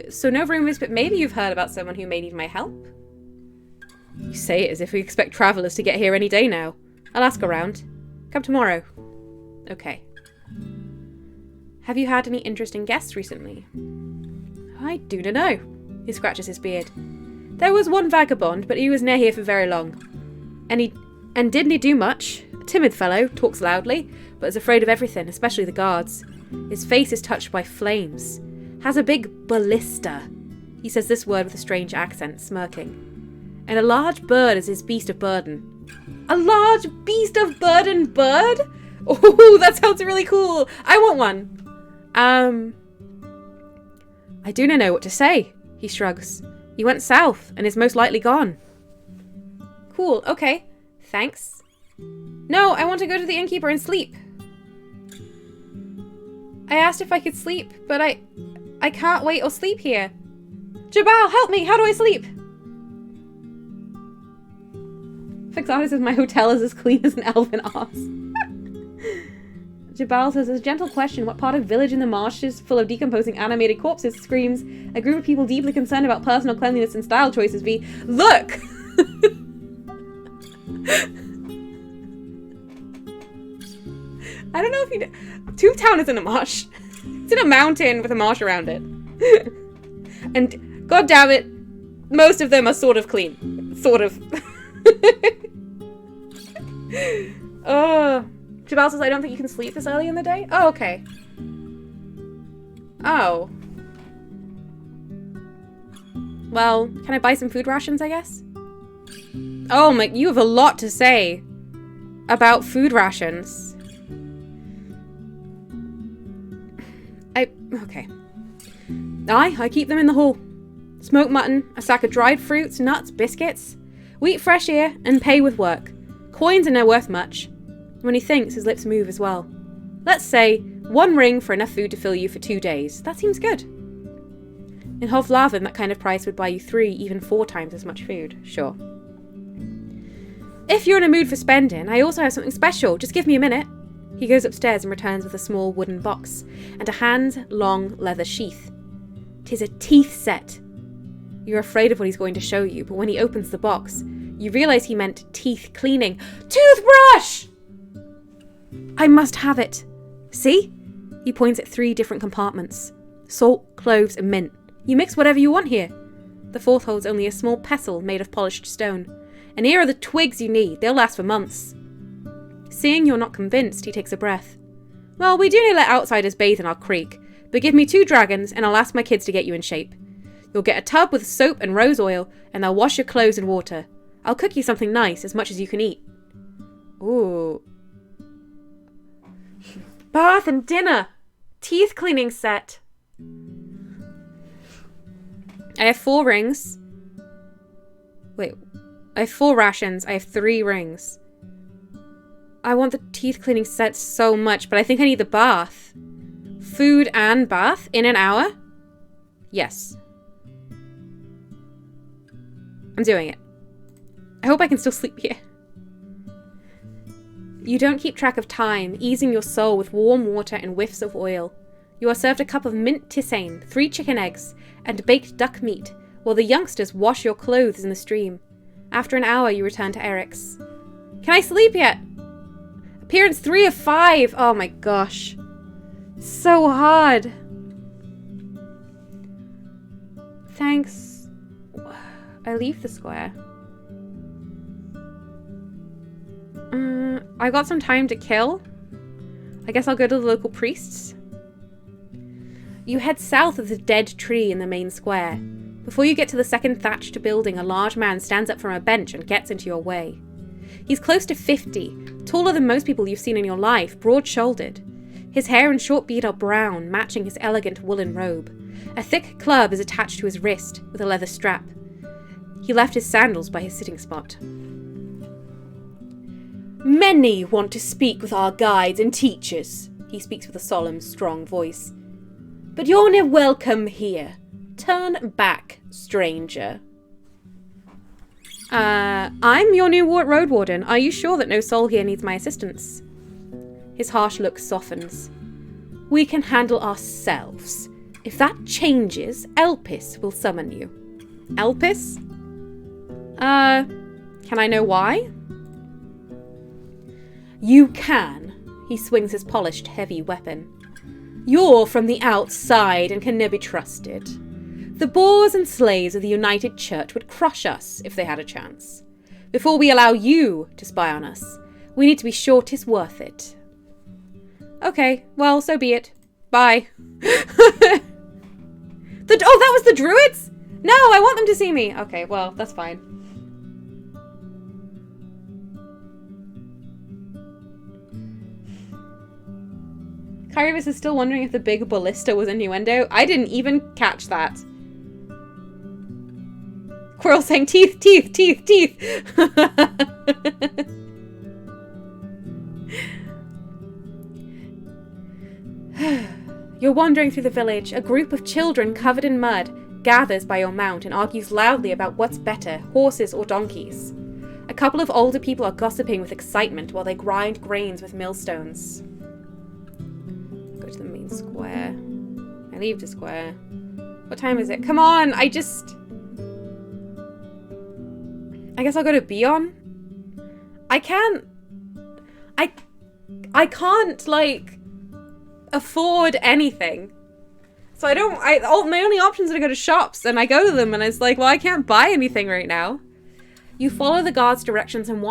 So no rumours, but maybe you've heard about someone who may need my help? You say it as if we expect travellers to get here any day now. I'll ask around. Come tomorrow. Okay. Have you had any interesting guests recently? I do not know. He scratches his beard. There was one vagabond, but he was near here for very long. And didn't he do much? A timid fellow, talks loudly, but is afraid of everything, especially the guards. His face is touched by flames. Has a big ballista. He says this word with a strange accent, smirking. And a large bird is his beast of burden. A large beast of burden bird? Oh, that sounds really cool. I want one. I do not know what to say. He shrugs. He went south and is most likely gone. Cool, okay. Thanks. No, I want to go to the innkeeper and sleep. I asked if I could sleep, but I can't wait or sleep here. Jabal, help me! How do I sleep? Fixatus says my hotel is as clean as an elven arse. Jabal says, as a gentle question, what part of village in the marshes full of decomposing animated corpses screams a group of people deeply concerned about personal cleanliness and style choices be, look! I don't know if you know. Toontown isn't a marsh. It's in a mountain with a marsh around it. And, god damn it, most of them are sort of clean. Sort of. Jabal says, I don't think you can sleep this early in the day? Oh, okay. Oh. Well, can I buy some food rations, I guess? Oh my, you have a lot to say about food rations. Okay. I keep them in the hall. Smoked mutton, a sack of dried fruits, nuts, biscuits. We eat fresh here and pay with work. Coins are no worth much. When he thinks, his lips move as well. Let's say 1 ring for enough food to fill you for 2 days. That seems good. In Hovlavin, that kind of price would buy you 3, even 4 times as much food. Sure. If you're in a mood for spending, I also have something special. Just give me a minute. He goes upstairs and returns with a small wooden box and a hand-long leather sheath. 'Tis a teeth set. You're afraid of what he's going to show you, but when he opens the box, you realise he meant teeth cleaning. Toothbrush! I must have it. See? He points at 3 different compartments. Salt, cloves, and mint. You mix whatever you want here. The 4th holds only a small pestle made of polished stone. And here are the twigs you need. They'll last for months. Seeing you're not convinced, he takes a breath. Well, we do need to let outsiders bathe in our creek, but give me 2 dragons and I'll ask my kids to get you in shape. You'll get a tub with soap and rose oil, and they'll wash your clothes in water. I'll cook you something nice, as much as you can eat. Ooh. Bath and dinner. Teeth cleaning set. I have 4 rings. Wait. I have 4 rations. I have 3 rings. I want the teeth cleaning set so much, but I think I need the bath. Food and bath in an hour? Yes. I'm doing it. I hope I can still sleep here. You don't keep track of time, easing your soul with warm water and whiffs of oil. You are served a cup of mint tisane, 3 chicken eggs, and baked duck meat, while the youngsters wash your clothes in the stream. After an hour, you return to Eric's. Can I sleep yet? Appearance 3 of 5. Oh my gosh. So hard. Thanks. I leave the square. I got some time to kill. I guess I'll go to the local priests. You head south of the dead tree in the main square. Before you get to the second thatched building, a large man stands up from a bench and gets into your way. He's close to 50, taller than most people you've seen in your life, broad-shouldered. His hair and short beard are brown, matching his elegant woolen robe. A thick club is attached to his wrist, with a leather strap. He left his sandals by his sitting spot. Many want to speak with our guides and teachers, he speaks with a solemn, strong voice. But you're near welcome here. Turn back, stranger. I'm your new Roadwarden. Are you sure that no soul here needs my assistance? His harsh look softens. We can handle ourselves. If that changes, Elpis will summon you. Elpis? Can I know why? You can. He swings his polished, heavy weapon. You're from the outside and can never be trusted. The boors and slaves of the United Church would crush us if they had a chance. Before we allow you to spy on us, we need to be sure 'tis worth it. Okay, well, so be it. Bye. Oh, that was the druids? No, I want them to see me. Okay, well, that's fine. Kyrivus is still wondering if the big ballista was innuendo. I didn't even catch that. Quirrell saying teeth, teeth, teeth, teeth. You're wandering through the village. A group of children covered in mud gathers by your mount and argues loudly about what's better, horses or donkeys. A couple of older people are gossiping with excitement while they grind grains with millstones. main square. I leave the square. What time is it? Come on, I guess I'll go to Bion. I can't, like, afford anything. So my only options are to go to shops, and I go to them, and it's like, well, I can't buy anything right now. You follow the guard's directions and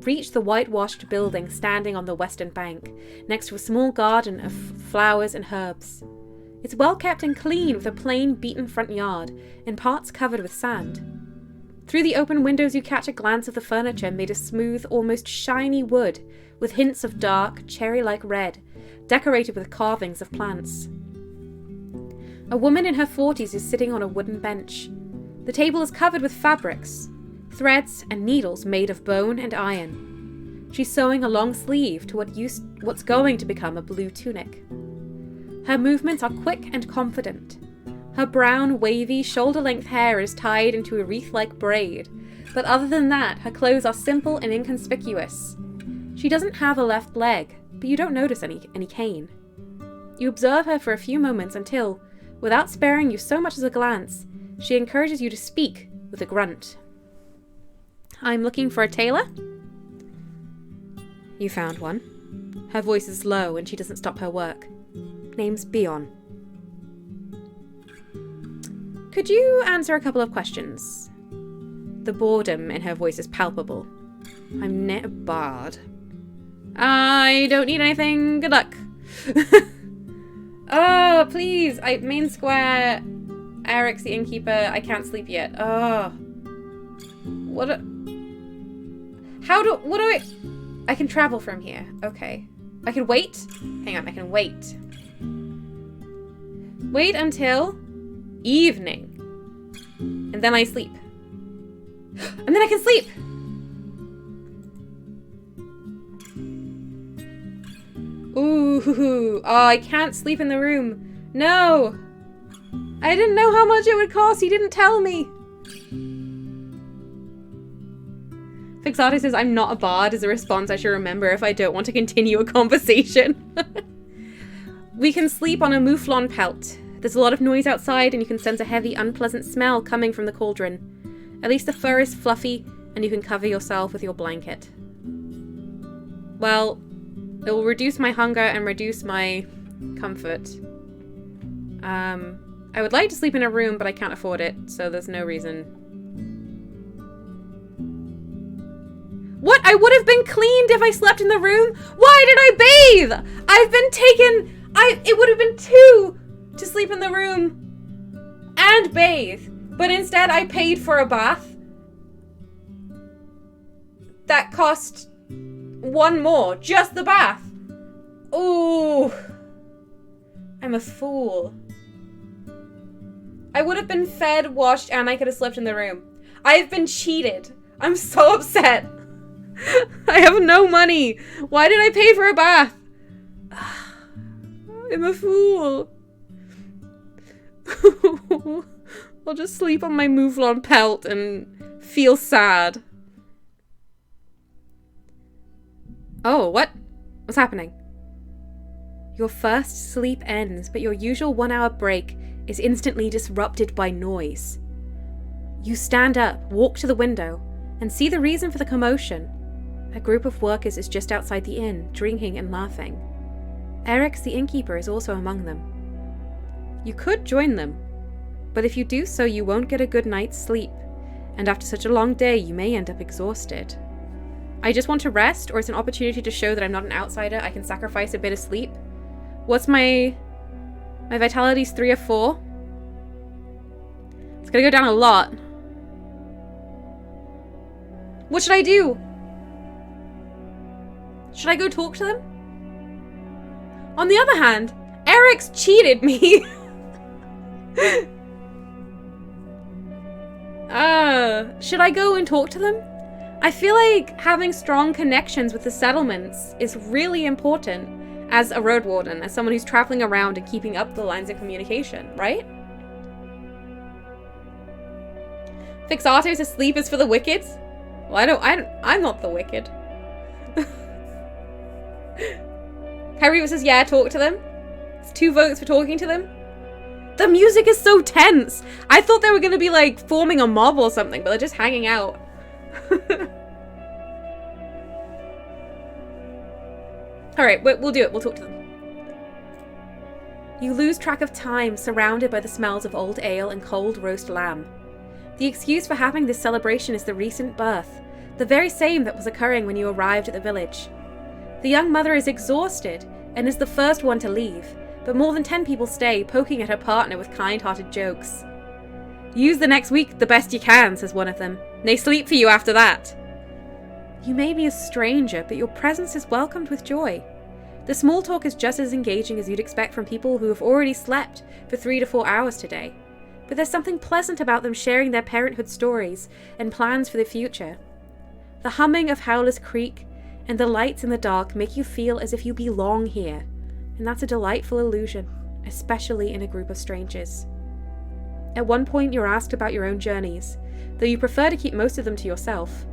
reach the whitewashed building standing on the western bank, next to a small garden of flowers and herbs. It's well kept and clean, with a plain, beaten front yard, in parts covered with sand. Through the open windows you catch a glance of the furniture made of smooth, almost shiny wood, with hints of dark, cherry-like red, decorated with carvings of plants. A woman in her 40s is sitting on a wooden bench. The table is covered with fabrics, threads and needles made of bone and iron. She's sewing a long sleeve to what's going to become a blue tunic. Her movements are quick and confident. Her brown, wavy, shoulder-length hair is tied into a wreath-like braid, but other than that, her clothes are simple and inconspicuous. She doesn't have a left leg, but you don't notice any cane. You observe her for a few moments until, without sparing you so much as a glance, she encourages you to speak with a grunt. I'm looking for a tailor? You found one. Her voice is low and she doesn't stop her work. Name's Bion. Could you answer a couple of questions? The boredom in her voice is palpable. I'm not a bard. I don't need anything. Good luck. Oh, please. Main square. Eric's the innkeeper. I can't sleep yet. Oh. What do I... I can travel from here. Okay. I can wait? Hang on, I can wait. Wait until evening. And then I sleep. And then I can sleep! Ooh, oh, I can't sleep in the room. No! I didn't know how much it would cost. He didn't tell me. Fixate says, I'm not a bard, is a response I should remember if I don't want to continue a conversation. We can sleep on a mouflon pelt. There's a lot of noise outside and you can sense a heavy, unpleasant smell coming from the cauldron. At least the fur is fluffy and you can cover yourself with your blanket. Well, it will reduce my hunger and reduce my comfort. I would like to sleep in a room, but I can't afford it, so there's no reason. What? I would have been cleaned if I slept in the room? Why did I bathe? I've been taken... It would have been 2 to sleep in the room and bathe, but instead I paid for a bath that cost 1 more, just the bath. Ooh, I'm a fool. I would have been fed, washed, and I could have slept in the room. I've been cheated. I'm so upset. I have no money. Why did I pay for a bath? I'm a fool. I'll just sleep on my mouflon pelt and feel sad. Oh, what? What's happening? Your first sleep ends, but your usual 1-hour break is instantly disrupted by noise. You stand up, walk to the window, and see the reason for the commotion. A group of workers is just outside the inn, drinking and laughing. Eric's the innkeeper is also among them. You could join them, but if you do so, you won't get a good night's sleep, and after such a long day, you may end up exhausted. I just want to rest, or it's an opportunity to show that I'm not an outsider. I can sacrifice a bit of sleep. What's my vitality's 3 or 4? It's gonna go down a lot. What should I do? Should I go talk to them? On the other hand, Eric's cheated me. Should I go and talk to them? I feel like having strong connections with the settlements is really important as a Roadwarden, as someone who's traveling around and keeping up the lines of communication, right? Fixato's asleep is for the wicked? Well, I'm not the wicked. Kyrie says, yeah, talk to them. It's 2 votes for talking to them. The music is so tense. I thought they were going to be like forming a mob or something, but they're just hanging out. Alright, we'll do it. We'll talk to them. You lose track of time, surrounded by the smells of old ale and cold roast lamb. The excuse for having this celebration is the recent birth, the very same that was occurring when you arrived at the village. The young mother is exhausted and is the first one to leave, but more than 10 people stay, poking at her partner with kind-hearted jokes. Use the next week the best you can, says one of them. They sleep for you after that. You may be a stranger, but your presence is welcomed with joy. The small talk is just as engaging as you'd expect from people who have already slept for 3 to 4 hours today. But there's something pleasant about them sharing their parenthood stories and plans for the future. The humming of Howler's Creek and the lights in the dark make you feel as if you belong here, and that's a delightful illusion, especially in a group of strangers. At one point you're asked about your own journeys, though you prefer to keep most of them to yourself.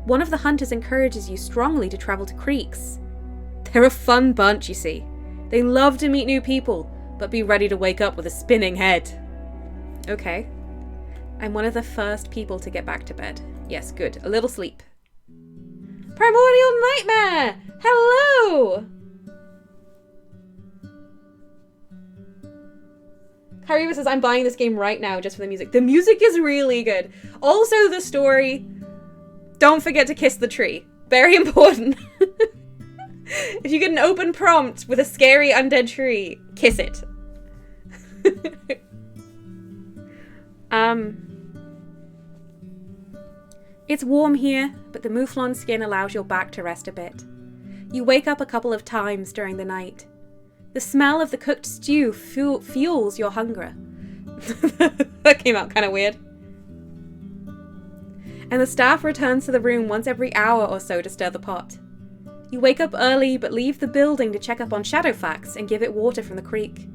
One of the hunters encourages you strongly to travel to creeks. They're a fun bunch, you see. They love to meet new people, but be ready to wake up with a spinning head. Okay. I'm one of the first people to get back to bed. Yes, good. A little sleep. Primordial Nightmare! Hello! Kyriba says, I'm buying this game right now just for the music. The music is really good. Also, the story. Don't forget to kiss the tree. Very important. If you get an open prompt with a scary undead tree, kiss it. It's warm here, but the mouflon skin allows your back to rest a bit. You wake up a couple of times during the night. The smell of the cooked stew fuels your hunger. That came out kind of weird. And the staff returns to the room once every hour or so to stir the pot. You wake up early, but leave the building to check up on Shadowfax and give it water from the creek.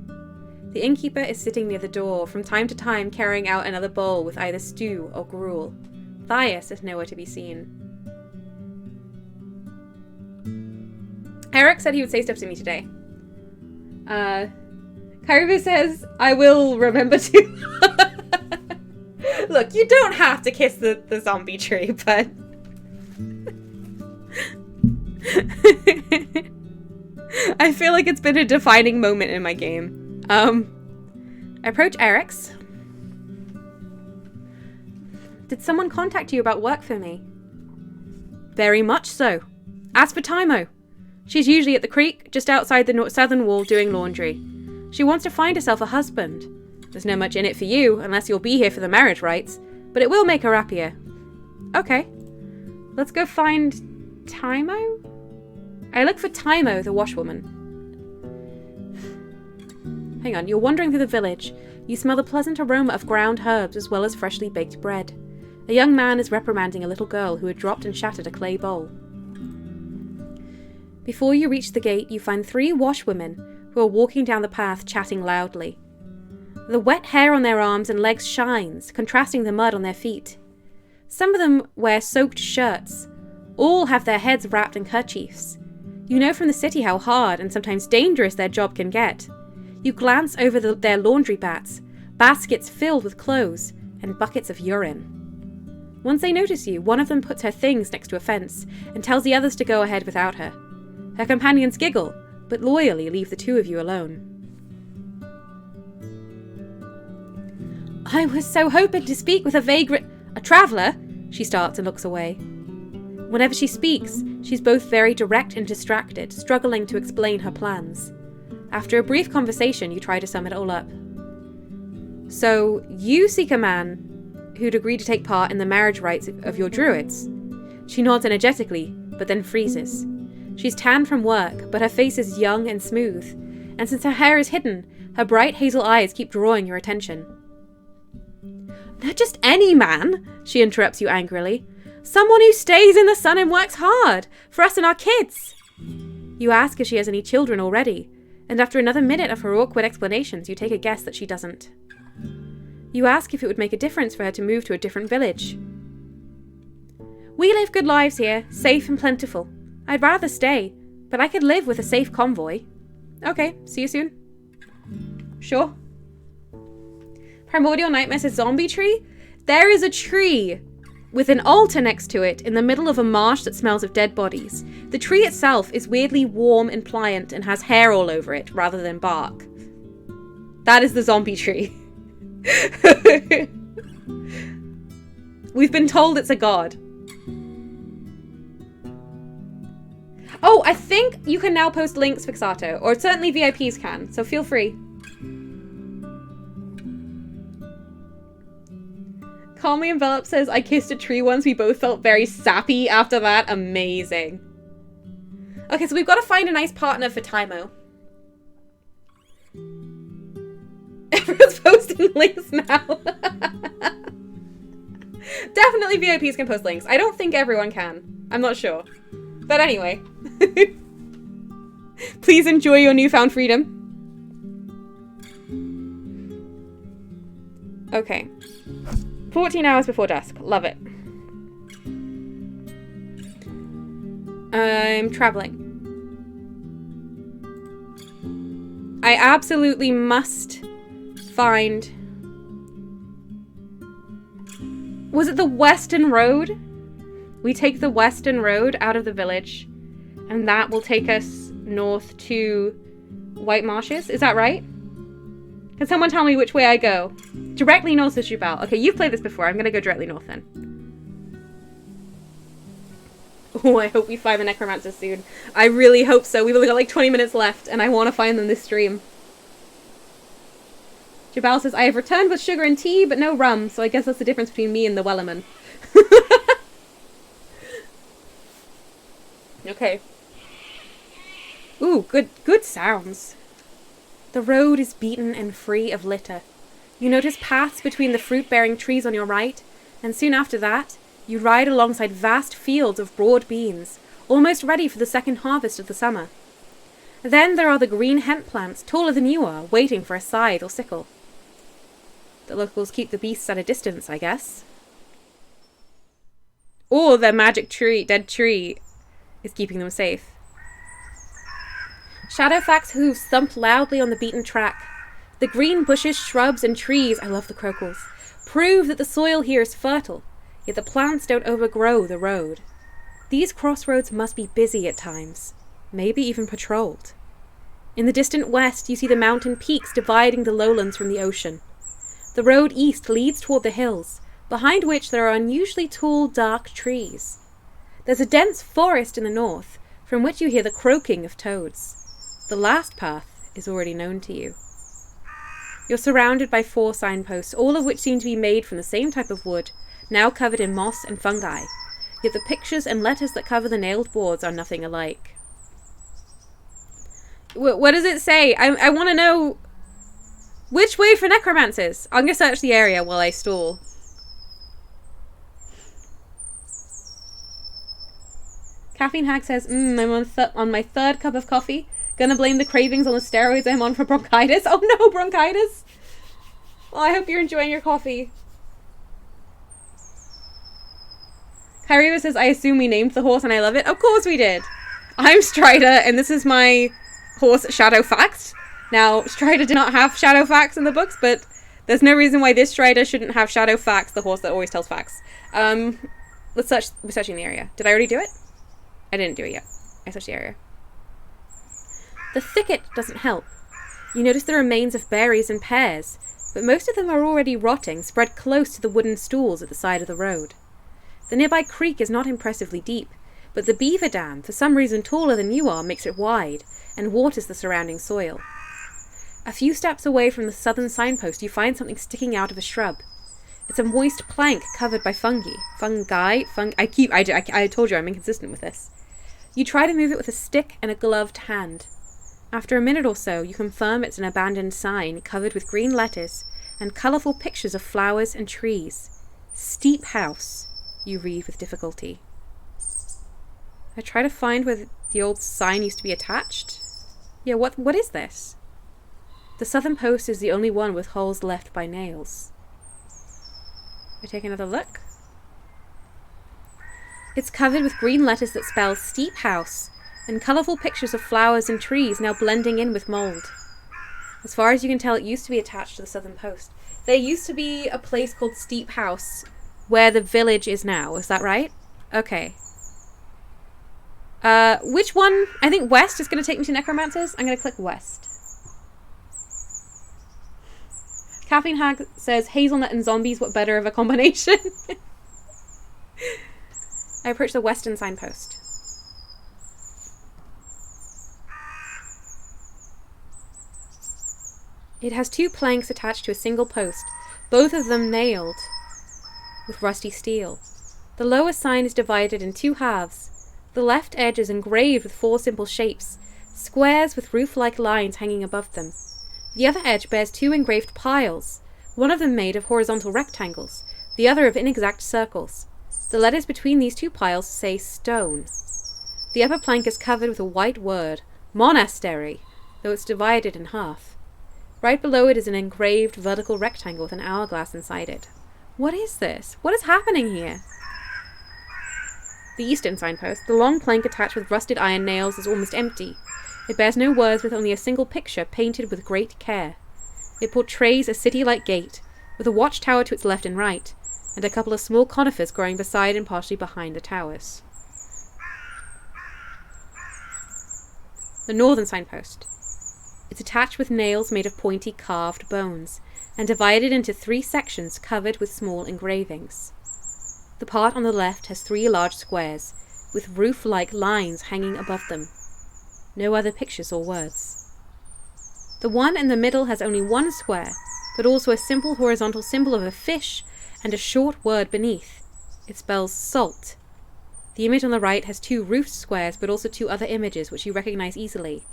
The innkeeper is sitting near the door, from time to time carrying out another bowl with either stew or gruel. Thias is nowhere to be seen. Eric said he would say stuff to me today. Kyriba says, I will remember to. Look, you don't have to kiss the zombie tree, but... I feel like it's been a defining moment in my game. I approach Eric's. Did someone contact you about work for me? Very much so. As for Tymo, she's usually at the creek, just outside the southern wall doing laundry. She wants to find herself a husband. There's no much in it for you, unless you'll be here for the marriage rites, but it will make her happier. Okay. Let's go find Tymo? I look for Tymo, the washwoman. Hang on, you're wandering through the village. You smell the pleasant aroma of ground herbs as well as freshly baked bread. A young man is reprimanding a little girl who had dropped and shattered a clay bowl. Before you reach the gate, you find 3 washwomen who are walking down the path chatting loudly. The wet hair on their arms and legs shines, contrasting the mud on their feet. Some of them wear soaked shirts. All have their heads wrapped in kerchiefs. You know from the city how hard and sometimes dangerous their job can get. You glance over their laundry baskets filled with clothes, and buckets of urine. Once they notice you, one of them puts her things next to a fence and tells the others to go ahead without her. Her companions giggle, but loyally leave the 2 of you alone. I was so hoping to speak with a vagrant... A traveller? She starts and looks away. Whenever she speaks, she's both very direct and distracted, struggling to explain her plans. After a brief conversation, you try to sum it all up. So, you seek a man who'd agree to take part in the marriage rites of your druids. She nods energetically, but then freezes. She's tanned from work, but her face is young and smooth, and since her hair is hidden, her bright hazel eyes keep drawing your attention. Not just any man, she interrupts you angrily. Someone who stays in the sun and works hard, for us and our kids. You ask if she has any children already, and after another minute of her awkward explanations, you take a guess that she doesn't. You ask if it would make a difference for her to move to a different village. We live good lives here, safe and plentiful. I'd rather stay, but I could live with a safe convoy. Okay, see you soon. Sure. Primordial Nightmare says zombie tree? There is a tree with an altar next to it in the middle of a marsh that smells of dead bodies. The tree itself is weirdly warm and pliant and has hair all over it rather than bark. That is the zombie tree. We've been told it's a god. Oh, I think you can now post links, Fixato, or certainly VIPs can, so feel free. Calmly Enveloped says, I kissed a tree once. We both felt very sappy after that. Amazing. Okay, so we've got to find a nice partner for Tymo. Everyone's posting links now. Definitely VIPs can post links. I don't think everyone can. I'm not sure. But anyway. Please enjoy your newfound freedom. Okay. 14 hours before dusk. Love it. I'm traveling. I absolutely must find... Was it the Western Road? We take the Western Road out of the village, and that will take us north to White Marshes. Is that right? Can someone tell me which way I go? Directly north to Jubal. Okay, you've played this before. I'm going to go directly north then. Oh, I hope we find the necromancers soon. I really hope so. We've only got like 20 minutes left, and I want to find them this stream. Jubal says, I have returned with sugar and tea, but no rum, so I guess that's the difference between me and the Wellerman. Okay. Ooh, good sounds. The road is beaten and free of litter. You notice paths between the fruit-bearing trees on your right, and soon after that, you ride alongside vast fields of broad beans, almost ready for the second harvest of the summer. Then there are the green hemp plants, taller than you are, waiting for a scythe or sickle. The locals keep the beasts at a distance, I guess. Or their magic tree, dead tree, is keeping them safe. Shadowfax's hooves thump loudly on the beaten track. The green bushes, shrubs, and trees, I love the crocals, prove that the soil here is fertile, yet the plants don't overgrow the road. These crossroads must be busy at times, maybe even patrolled. In the distant west, you see the mountain peaks dividing the lowlands from the ocean. The road east leads toward the hills, behind which there are unusually tall, dark trees. There's a dense forest in the north, from which you hear the croaking of toads. The last path is already known to you. You're surrounded by 4 signposts, all of which seem to be made from the same type of wood, now covered in moss and fungi, yet the pictures and letters that cover the nailed boards are nothing alike. What does it say? I want to know which way for necromancers. I'm going to search the area while I stall. Caffeine Hag says, I'm on my 3rd cup of coffee. Gonna blame the cravings on the steroids I'm on for bronchitis. Oh no, bronchitis! Well, I hope you're enjoying your coffee. Kyriva says, I assume we named the horse and I love it. Of course we did. I'm Strider, and this is my horse, Shadowfax. Now, Strider did not have Shadowfax in the books, but there's no reason why this Strider shouldn't have Shadowfax, the horse that always tells facts. Let's search. We're searching the area. Did I already do it? I didn't do it yet. I searched the area. The thicket doesn't help. You notice the remains of berries and pears, but most of them are already rotting, spread close to the wooden stools at the side of the road. The nearby creek is not impressively deep, but the beaver dam, for some reason taller than you are, makes it wide, and waters the surrounding soil. A few steps away from the southern signpost, you find something sticking out of a shrub. It's a moist plank covered by fungi. I told you I'm inconsistent with this. You try to move it with a stick and a gloved hand. After a minute or so, you confirm it's an abandoned sign covered with green letters and colourful pictures of flowers and trees. Steep house, you read with difficulty. I try to find where the old sign used to be attached. Yeah, what is this? The southern post is the only one with holes left by nails. I take another look. It's covered with green letters that spell Steep House, and colourful pictures of flowers and trees now blending in with mould. As far as you can tell, it used to be attached to the southern post. There used to be a place called Steep House where the village is now. Is that right? Okay. Which one? I think west is going to take me to necromancers. I'm going to click west. Caffeine Hag says hazelnut and zombies, what better of a combination? I approach the western signpost. It has 2 planks attached to a single post, both of them nailed with rusty steel. The lower sign is divided in 2 halves. The left edge is engraved with 4 simple shapes, squares with roof-like lines hanging above them. The other edge bears 2 engraved piles, one of them made of horizontal rectangles, the other of inexact circles. The letters between these 2 piles say stone. The upper plank is covered with a white word, monastery, though it's divided in half. Right below it is an engraved vertical rectangle with an hourglass inside it. What is this? What is happening here? The eastern signpost, the long plank attached with rusted iron nails, is almost empty. It bears no words with only a single picture painted with great care. It portrays a city-like gate, with a watchtower to its left and right, and a couple of small conifers growing beside and partially behind the towers. The northern signpost. It's attached with nails made of pointy carved bones, and divided into 3 sections covered with small engravings. The part on the left has 3 large squares, with roof-like lines hanging above them. No other pictures or words. The one in the middle has only 1 square, but also a simple horizontal symbol of a fish and a short word beneath. It spells salt. The image on the right has 2 roofed squares, but also 2 other images which you recognize easily.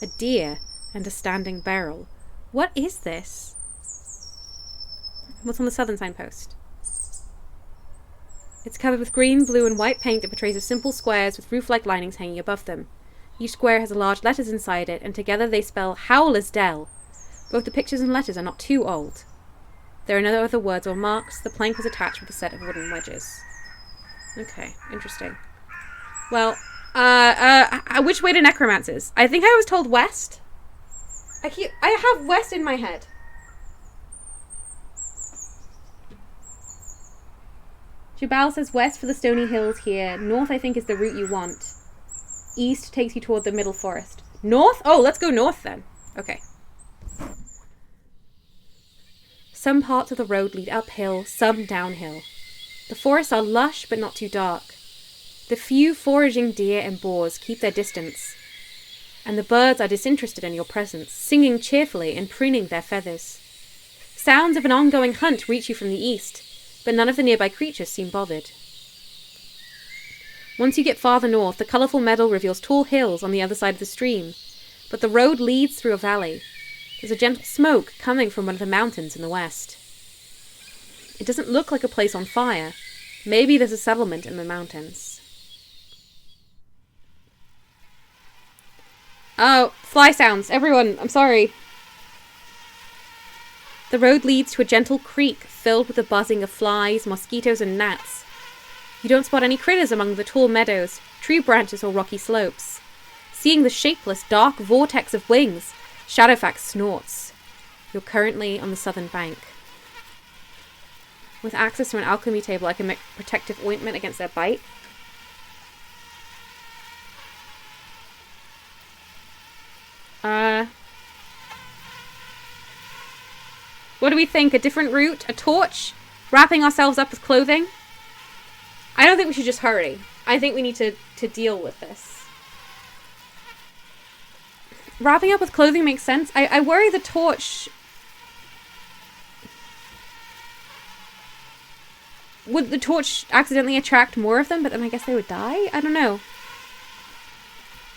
A deer and a standing barrel. What is this? What's on the southern signpost? It's covered with green, blue, and white paint that portrays simple squares with roof-like linings hanging above them. Each square has large letters inside it, and together they spell Howler's Dell. Both the pictures and letters are not too old. There are no other words or marks. The plank was attached with a set of wooden wedges. Okay, interesting. Well, which way to necromancers? I think I was told west. I have west in my head. Jabal says west for the stony hills here. North, I think, is the route you want. East takes you toward the middle forest. North? Oh, let's go north then. Okay. Some parts of the road lead uphill, some downhill. The forests are lush but not too dark. The few foraging deer and boars keep their distance, and the birds are disinterested in your presence, singing cheerfully and preening their feathers. Sounds of an ongoing hunt reach you from the east, but none of the nearby creatures seem bothered. Once you get farther north, the colourful meadow reveals tall hills on the other side of the stream, but the road leads through a valley. There's a gentle smoke coming from one of the mountains in the west. It doesn't look like a place on fire. Maybe there's a settlement in the mountains. Oh, fly sounds. Everyone, I'm sorry. The road leads to a gentle creek filled with the buzzing of flies, mosquitoes, and gnats. You don't spot any critters among the tall meadows, tree branches, or rocky slopes. Seeing the shapeless, dark vortex of wings, Shadowfax snorts. You're currently on the southern bank. With access to an alchemy table, I can make protective ointment against their bite. What do we think? A different route? A torch? Wrapping ourselves up with clothing? I don't think we should just hurry. I think we need to deal with this. Wrapping up with clothing makes sense. I worry the torch... Would the torch accidentally attract more of them, but then I guess they would die? I don't know.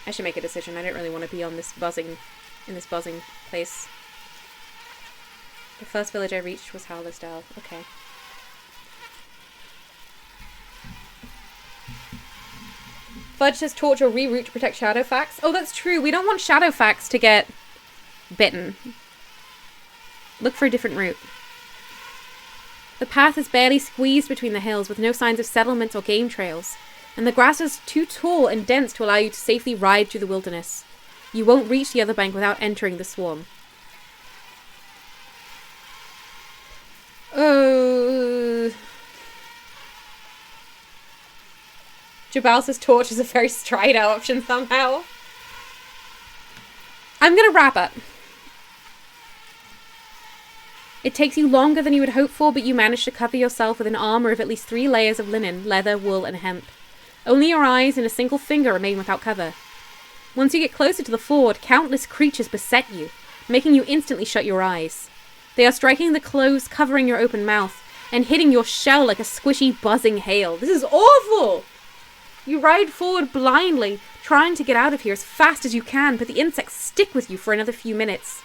I should make a decision. I don't really want to be on this buzzing place. The first village I reached was Howler's Dell. Okay. Fudge says torch or reroute to protect Shadowfax. Oh, that's true. We don't want Shadowfax to get bitten. Look for a different route. The path is barely squeezed between the hills with no signs of settlements or game trails. and the grass is too tall and dense to allow you to safely ride through the wilderness. You won't reach the other bank without entering the swarm. Jabal says torch is a very Strider option somehow. I'm gonna wrap up. It takes you longer than you would hope for, but you manage to cover yourself with an armor of at least 3 layers of linen, leather, wool, and hemp. Only your eyes and a single finger remain without cover. Once you get closer to the ford, countless creatures beset you, making you instantly shut your eyes. They are striking the clothes, covering your open mouth, and hitting your shell like a squishy, buzzing hail. This is awful! You ride forward blindly, trying to get out of here as fast as you can, but the insects stick with you for another few minutes.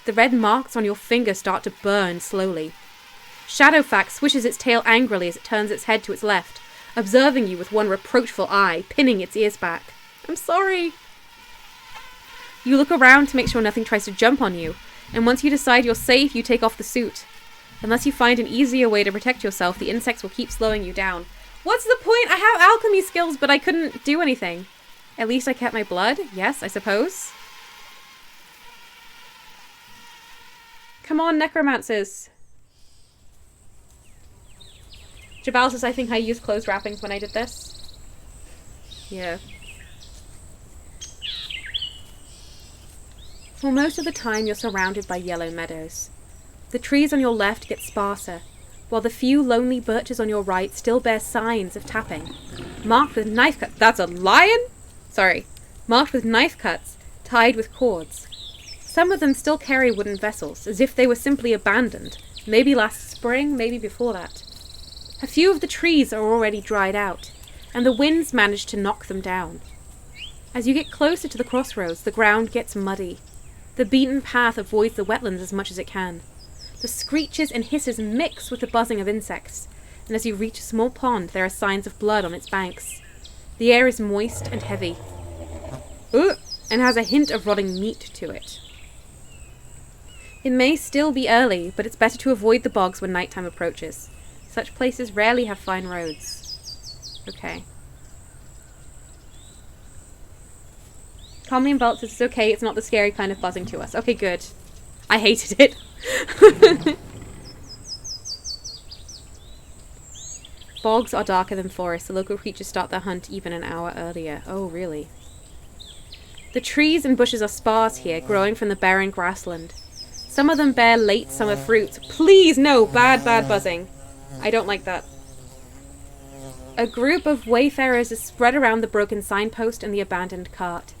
The red marks on your fingers start to burn slowly. Shadowfax swishes its tail angrily as it turns its head to its left, observing you with one reproachful eye, pinning its ears back. I'm sorry. You look around to make sure nothing tries to jump on you, and once you decide you're safe, you take off the suit. Unless you find an easier way to protect yourself, the insects will keep slowing you down. What's the point? I have alchemy skills, but I couldn't do anything. At least I kept my blood? Yes, I suppose. Come on, necromancers. Jabal says, I think I used clothes wrappings when I did this. Yeah. For most of the time, you're surrounded by yellow meadows. The trees on your left get sparser, while the few lonely birches on your right still bear signs of tapping. Marked with knife cuts. That's a lion? Sorry. Marked with knife cuts, tied with cords. Some of them still carry wooden vessels, as if they were simply abandoned. Maybe last spring, maybe before that. A few of the trees are already dried out, and the winds manage to knock them down. As you get closer to the crossroads, the ground gets muddy. The beaten path avoids the wetlands as much as it can. The screeches and hisses mix with the buzzing of insects, and as you reach a small pond, there are signs of blood on its banks. The air is moist and heavy, and has a hint of rotting meat to it. It may still be early, but it's better to avoid the bogs when nighttime approaches. Such places rarely have fine roads. Okay. Calmly and Belt says it's okay, it's not the scary kind of buzzing to us. Okay, good. I hated it. Bogs are darker than forests. The local creatures start their hunt even an hour earlier. Oh, really? The trees and bushes are sparse here, growing from the barren grassland. Some of them bear late summer fruits. Please, no! Bad buzzing. I don't like that. A group of wayfarers is spread around the broken signpost and the abandoned cart.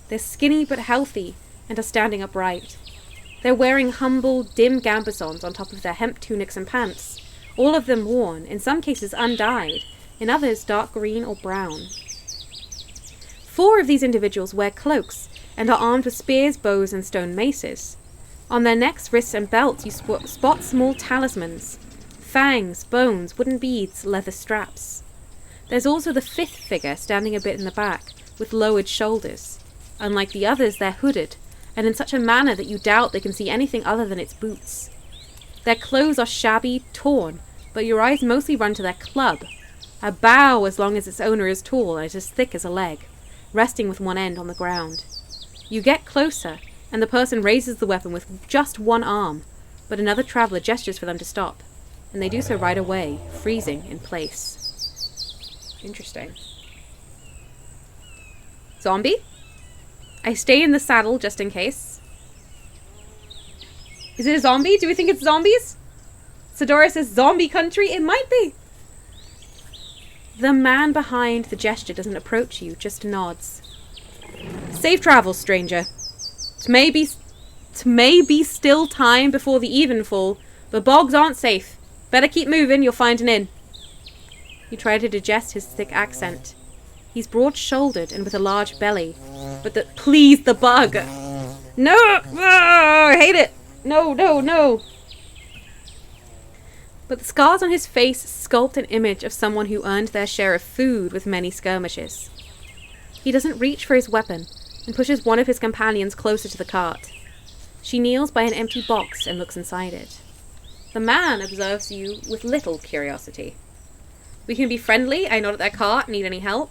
They're skinny but healthy, and are standing upright. They're wearing humble, dim gambesons on top of their hemp tunics and pants, all of them worn, in some cases undyed, in others dark green or brown. 4 of these individuals wear cloaks, and are armed with spears, bows, and stone maces. On their necks, wrists, and belts you spot small talismans. Fangs, bones, wooden beads, leather straps. There's also the 5th figure standing a bit in the back, with lowered shoulders. Unlike the others, they're hooded, and in such a manner that you doubt they can see anything other than its boots. Their clothes are shabby, torn, but your eyes mostly run to their club. A bough as long as its owner is tall and as thick as a leg, resting with one end on the ground. You get closer, and the person raises the weapon with just one arm, but another traveller gestures for them to stop, and they do so right away, freezing in place. Interesting. Zombie? I stay in the saddle just in case. Is it a zombie? Do we think it's zombies? Sadora says zombie country? It might be. The man behind the gesture doesn't approach you, just nods. Safe travels, stranger. It may be still time before the evenfall, but bogs aren't safe. Better keep moving, you'll find an inn. You try to digest his thick accent. He's broad-shouldered and with a large belly. But please, the bug! No! Oh, I hate it! No, no, no! But the scars on his face sculpt an image of someone who earned their share of food with many skirmishes. He doesn't reach for his weapon, and pushes one of his companions closer to the cart. She kneels by an empty box and looks inside it. The man observes you with little curiosity. We can be friendly. I nod at their cart. Need any help?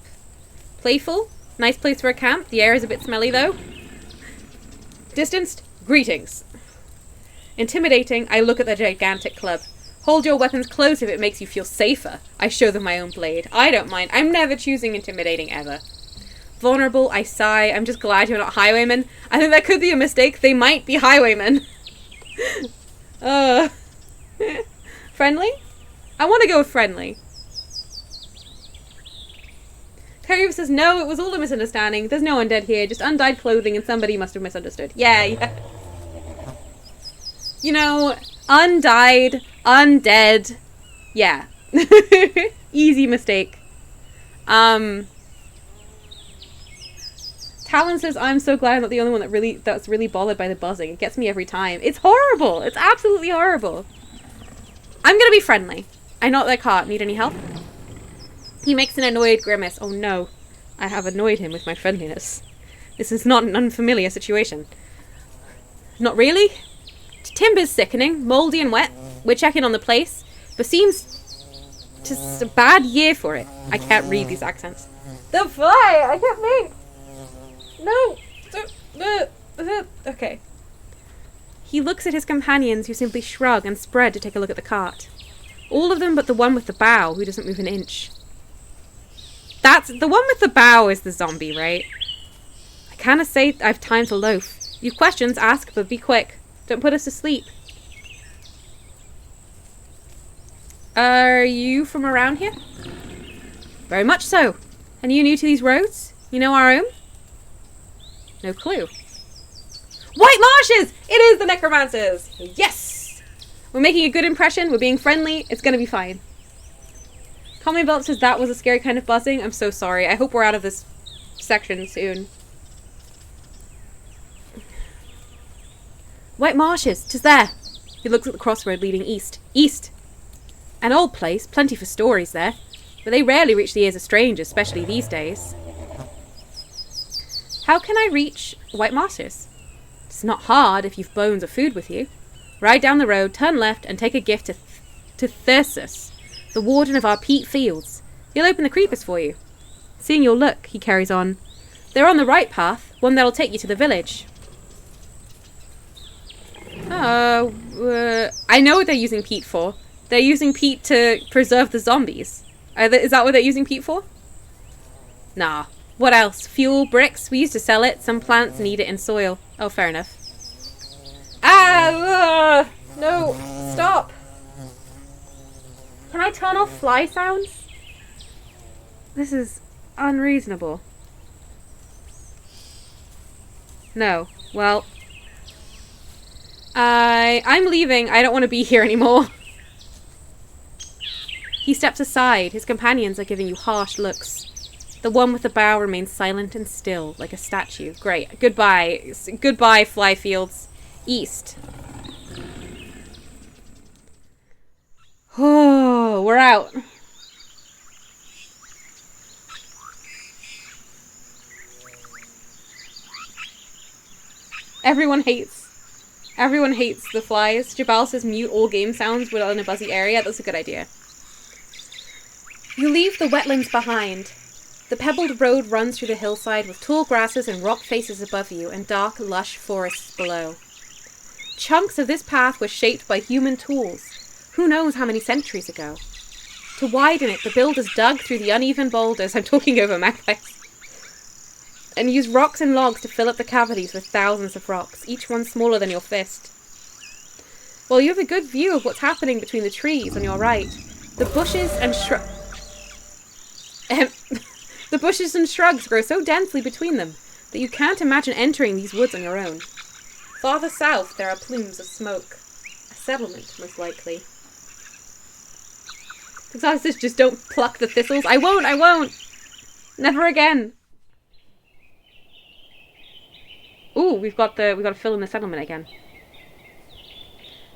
Playful. Nice place for a camp. The air is a bit smelly, though. Distanced. Greetings. Intimidating. I look at the gigantic club. Hold your weapons close if it makes you feel safer. I show them my own blade. I don't mind. I'm never choosing intimidating, ever. Vulnerable. I sigh. I'm just glad you're not highwaymen. I think that could be a mistake. They might be highwaymen. Friendly? I want to go with friendly. Carrie says, no, it was all a misunderstanding. There's no undead here, just undyed clothing and somebody must have misunderstood. Yeah. You know, undyed, undead. Yeah. Easy mistake. Talon says, I'm so glad I'm not the only one that's really bothered by the buzzing. It gets me every time. It's horrible. It's absolutely horrible. I'm gonna be friendly. I know their cart. Need any help? He makes an annoyed grimace. Oh no. I have annoyed him with my friendliness. This is not an unfamiliar situation. Not really? Timber's sickening, mouldy and wet. We're checking on the place, but seems just a bad year for it. I can't read these accents. The fly! I can't think! No! Okay. He looks at his companions, who simply shrug and spread to take a look at the cart. All of them but the one with the bow, who doesn't move an inch. That's the one with the bow is the zombie, right? I can't say I've time to loaf. You've questions, ask, but be quick. Don't put us to sleep. Are you from around here? Very much so. And you new to these roads? You know our own? No clue. White Marshes! It is the Necromancers! Yes! We're making a good impression. We're being friendly. It's gonna be fine. Comedy Belt says that was a scary kind of buzzing. I'm so sorry. I hope we're out of this section soon. White Marshes, 'tis there. He looks at the crossroad leading east. East! An old place, plenty for stories there. But they rarely reach the ears of strangers, especially these days. How can I reach White Marshes? It's not hard if you've bones or food with you. Ride down the road, turn left, and take a gift to Thyrsus, the warden of our peat fields. He'll open the creepers for you. Seeing your look, he carries on. They're on the right path, one that'll take you to the village. I know what they're using peat for. They're using peat to preserve the zombies. Is that what they're using peat for? Nah. What else? Fuel, bricks? We used to sell it. Some plants need it in soil. Oh, fair enough. No. Stop. Can I turn off fly sounds? This is unreasonable. No. Well. I'm leaving. I don't want to be here anymore. He steps aside. His companions are giving you harsh looks. The one with the bow remains silent and still, like a statue. Great. Goodbye. Goodbye, Flyfields. East. Oh, we're out. Everyone hates the flies. Jabal says mute all game sounds when in a buzzy area. That's a good idea. You leave the wetlands behind. The pebbled road runs through the hillside with tall grasses and rock faces above you and dark, lush forests below. Chunks of this path were shaped by human tools, who knows how many centuries ago. To widen it, the builders dug through the uneven boulders, I'm talking over magpies, and used rocks and logs to fill up the cavities with thousands of rocks, each one smaller than your fist. While you have a good view of what's happening between the trees on your right, the bushes and the bushes and shrugs grow so densely between them that you can't imagine entering these woods on your own. Farther south, there are plumes of smoke. A settlement, most likely. Exotic says, just don't pluck the thistles. I won't! Never again! Ooh, we've got to fill in the settlement again.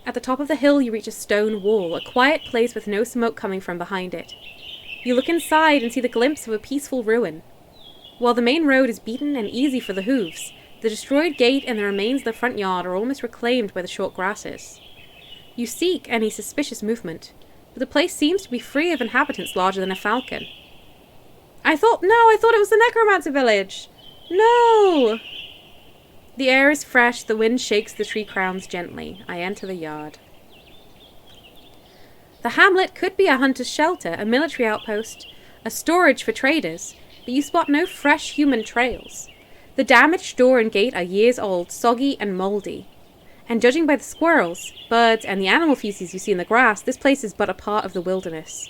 At the top of the hill, you reach a stone wall, a quiet place with no smoke coming from behind it. You look inside and see the glimpse of a peaceful ruin. While the main road is beaten and easy for the hooves, the destroyed gate and the remains of the front yard are almost reclaimed by the short grasses. You seek any suspicious movement, but the place seems to be free of inhabitants larger than a falcon. I thought it was the necromancer village. No! The air is fresh, the wind shakes the tree crowns gently. I enter the yard. The hamlet could be a hunter's shelter, a military outpost, a storage for traders, but you spot no fresh human trails. The damaged door and gate are years old, soggy and mouldy. And judging by the squirrels, birds, and the animal feces you see in the grass, this place is but a part of the wilderness.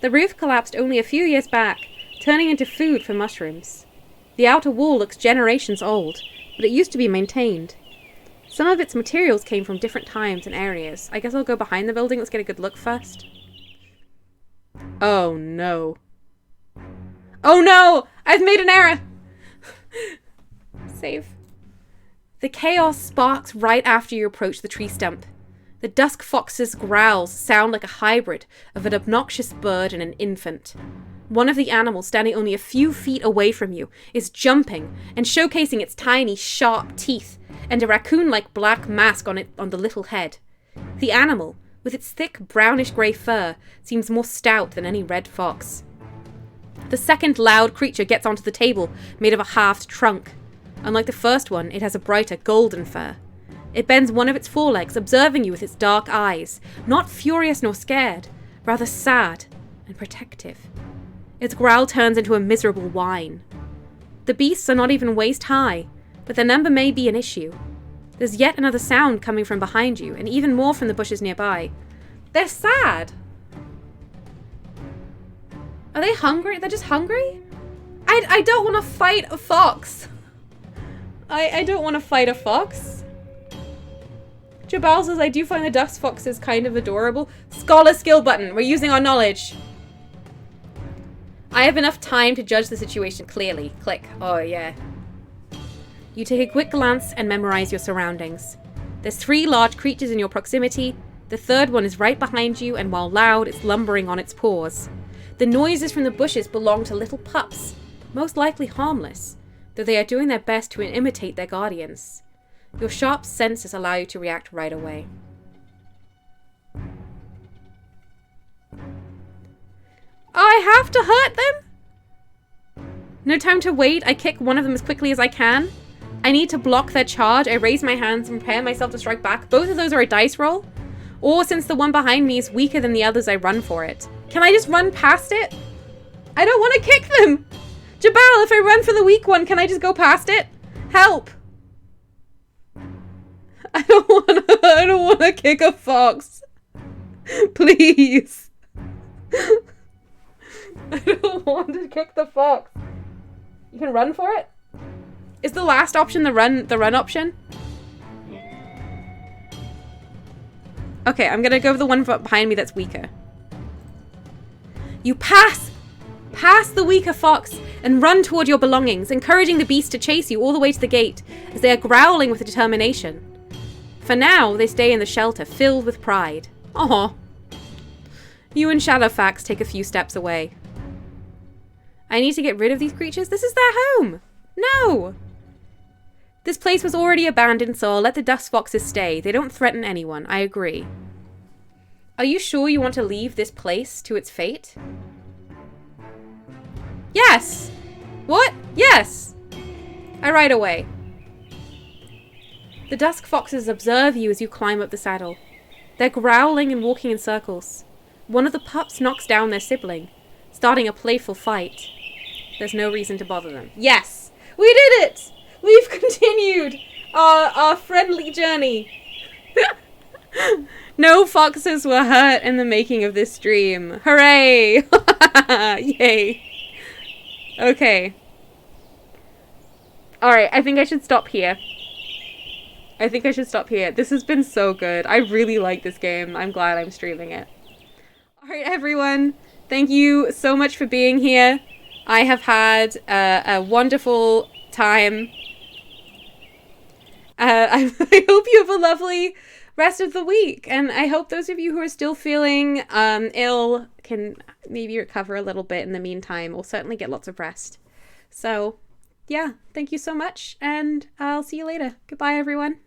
The roof collapsed only a few years back, turning into food for mushrooms. The outer wall looks generations old, but it used to be maintained. Some of its materials came from different times and areas. I guess I'll go behind the building. Let's get a good look first. Oh no. Oh no! I've made an error! Save. The chaos sparks right after you approach the tree stump. The dusk fox's growls sound like a hybrid of an obnoxious bird and an infant. One of the animals, standing only a few feet away from you, is jumping and showcasing its tiny, sharp teeth and a raccoon-like black mask on the little head. The animal, with its thick brownish-grey fur, seems more stout than any red fox. The second loud creature gets onto the table, made of a halved trunk. Unlike the first one, it has a brighter golden fur. It bends one of its forelegs, observing you with its dark eyes, not furious nor scared, rather sad and protective. Its growl turns into a miserable whine. The beasts are not even waist high, but their number may be an issue. There's yet another sound coming from behind you, and even more from the bushes nearby. They're sad. Are they hungry? They're just hungry? I don't want to fight a fox. I don't want to fight a fox. Jabal says, I do find the dusk foxes kind of adorable. Scholar skill button. We're using our knowledge. I have enough time to judge the situation clearly. Click. Oh, yeah. You take a quick glance and memorize your surroundings. There's 3 large creatures in your proximity. The third one is right behind you, and while loud, it's lumbering on its paws. The noises from the bushes belong to little pups, most likely harmless, though they are doing their best to imitate their guardians. Your sharp senses allow you to react right away. I have to hurt them? No time to wait. I kick one of them as quickly as I can. I need to block their charge. I raise my hands and prepare myself to strike back. Both of those are a dice roll. Or since the one behind me is weaker than the others, I run for it. Can I just run past it? I don't want to kick them. Jabal, if I run for the weak one, can I just go past it? Help. I don't want to kick a fox. Please. I don't want to kick the fox. You can run for it? Is the last option the run option? Okay, I'm gonna go with the one behind me that's weaker. You pass the weaker fox and run toward your belongings, encouraging the beast to chase you all the way to the gate as they are growling with determination. For now, they stay in the shelter, filled with pride. Aw. You and Shadowfax take a few steps away. I need to get rid of these creatures? This is their home! No! This place was already abandoned, so I'll let the dusk foxes stay. They don't threaten anyone. I agree. Are you sure you want to leave this place to its fate? Yes! What? Yes! I ride away. The dusk foxes observe you as you climb up the saddle. They're growling and walking in circles. One of the pups knocks down their sibling, starting a playful fight. There's no reason to bother them. Yes! We did it! We've continued our friendly journey. No foxes were hurt in the making of this stream. Hooray! Yay. Okay. Alright, I think I should stop here. This has been so good. I really like this game. I'm glad I'm streaming it. Alright, everyone. Thank you so much for being here. I have had a wonderful time. I hope you have a lovely rest of the week. And I hope those of you who are still feeling ill can maybe recover a little bit in the meantime. We'll certainly get lots of rest. So, yeah, thank you so much. And I'll see you later. Goodbye, everyone.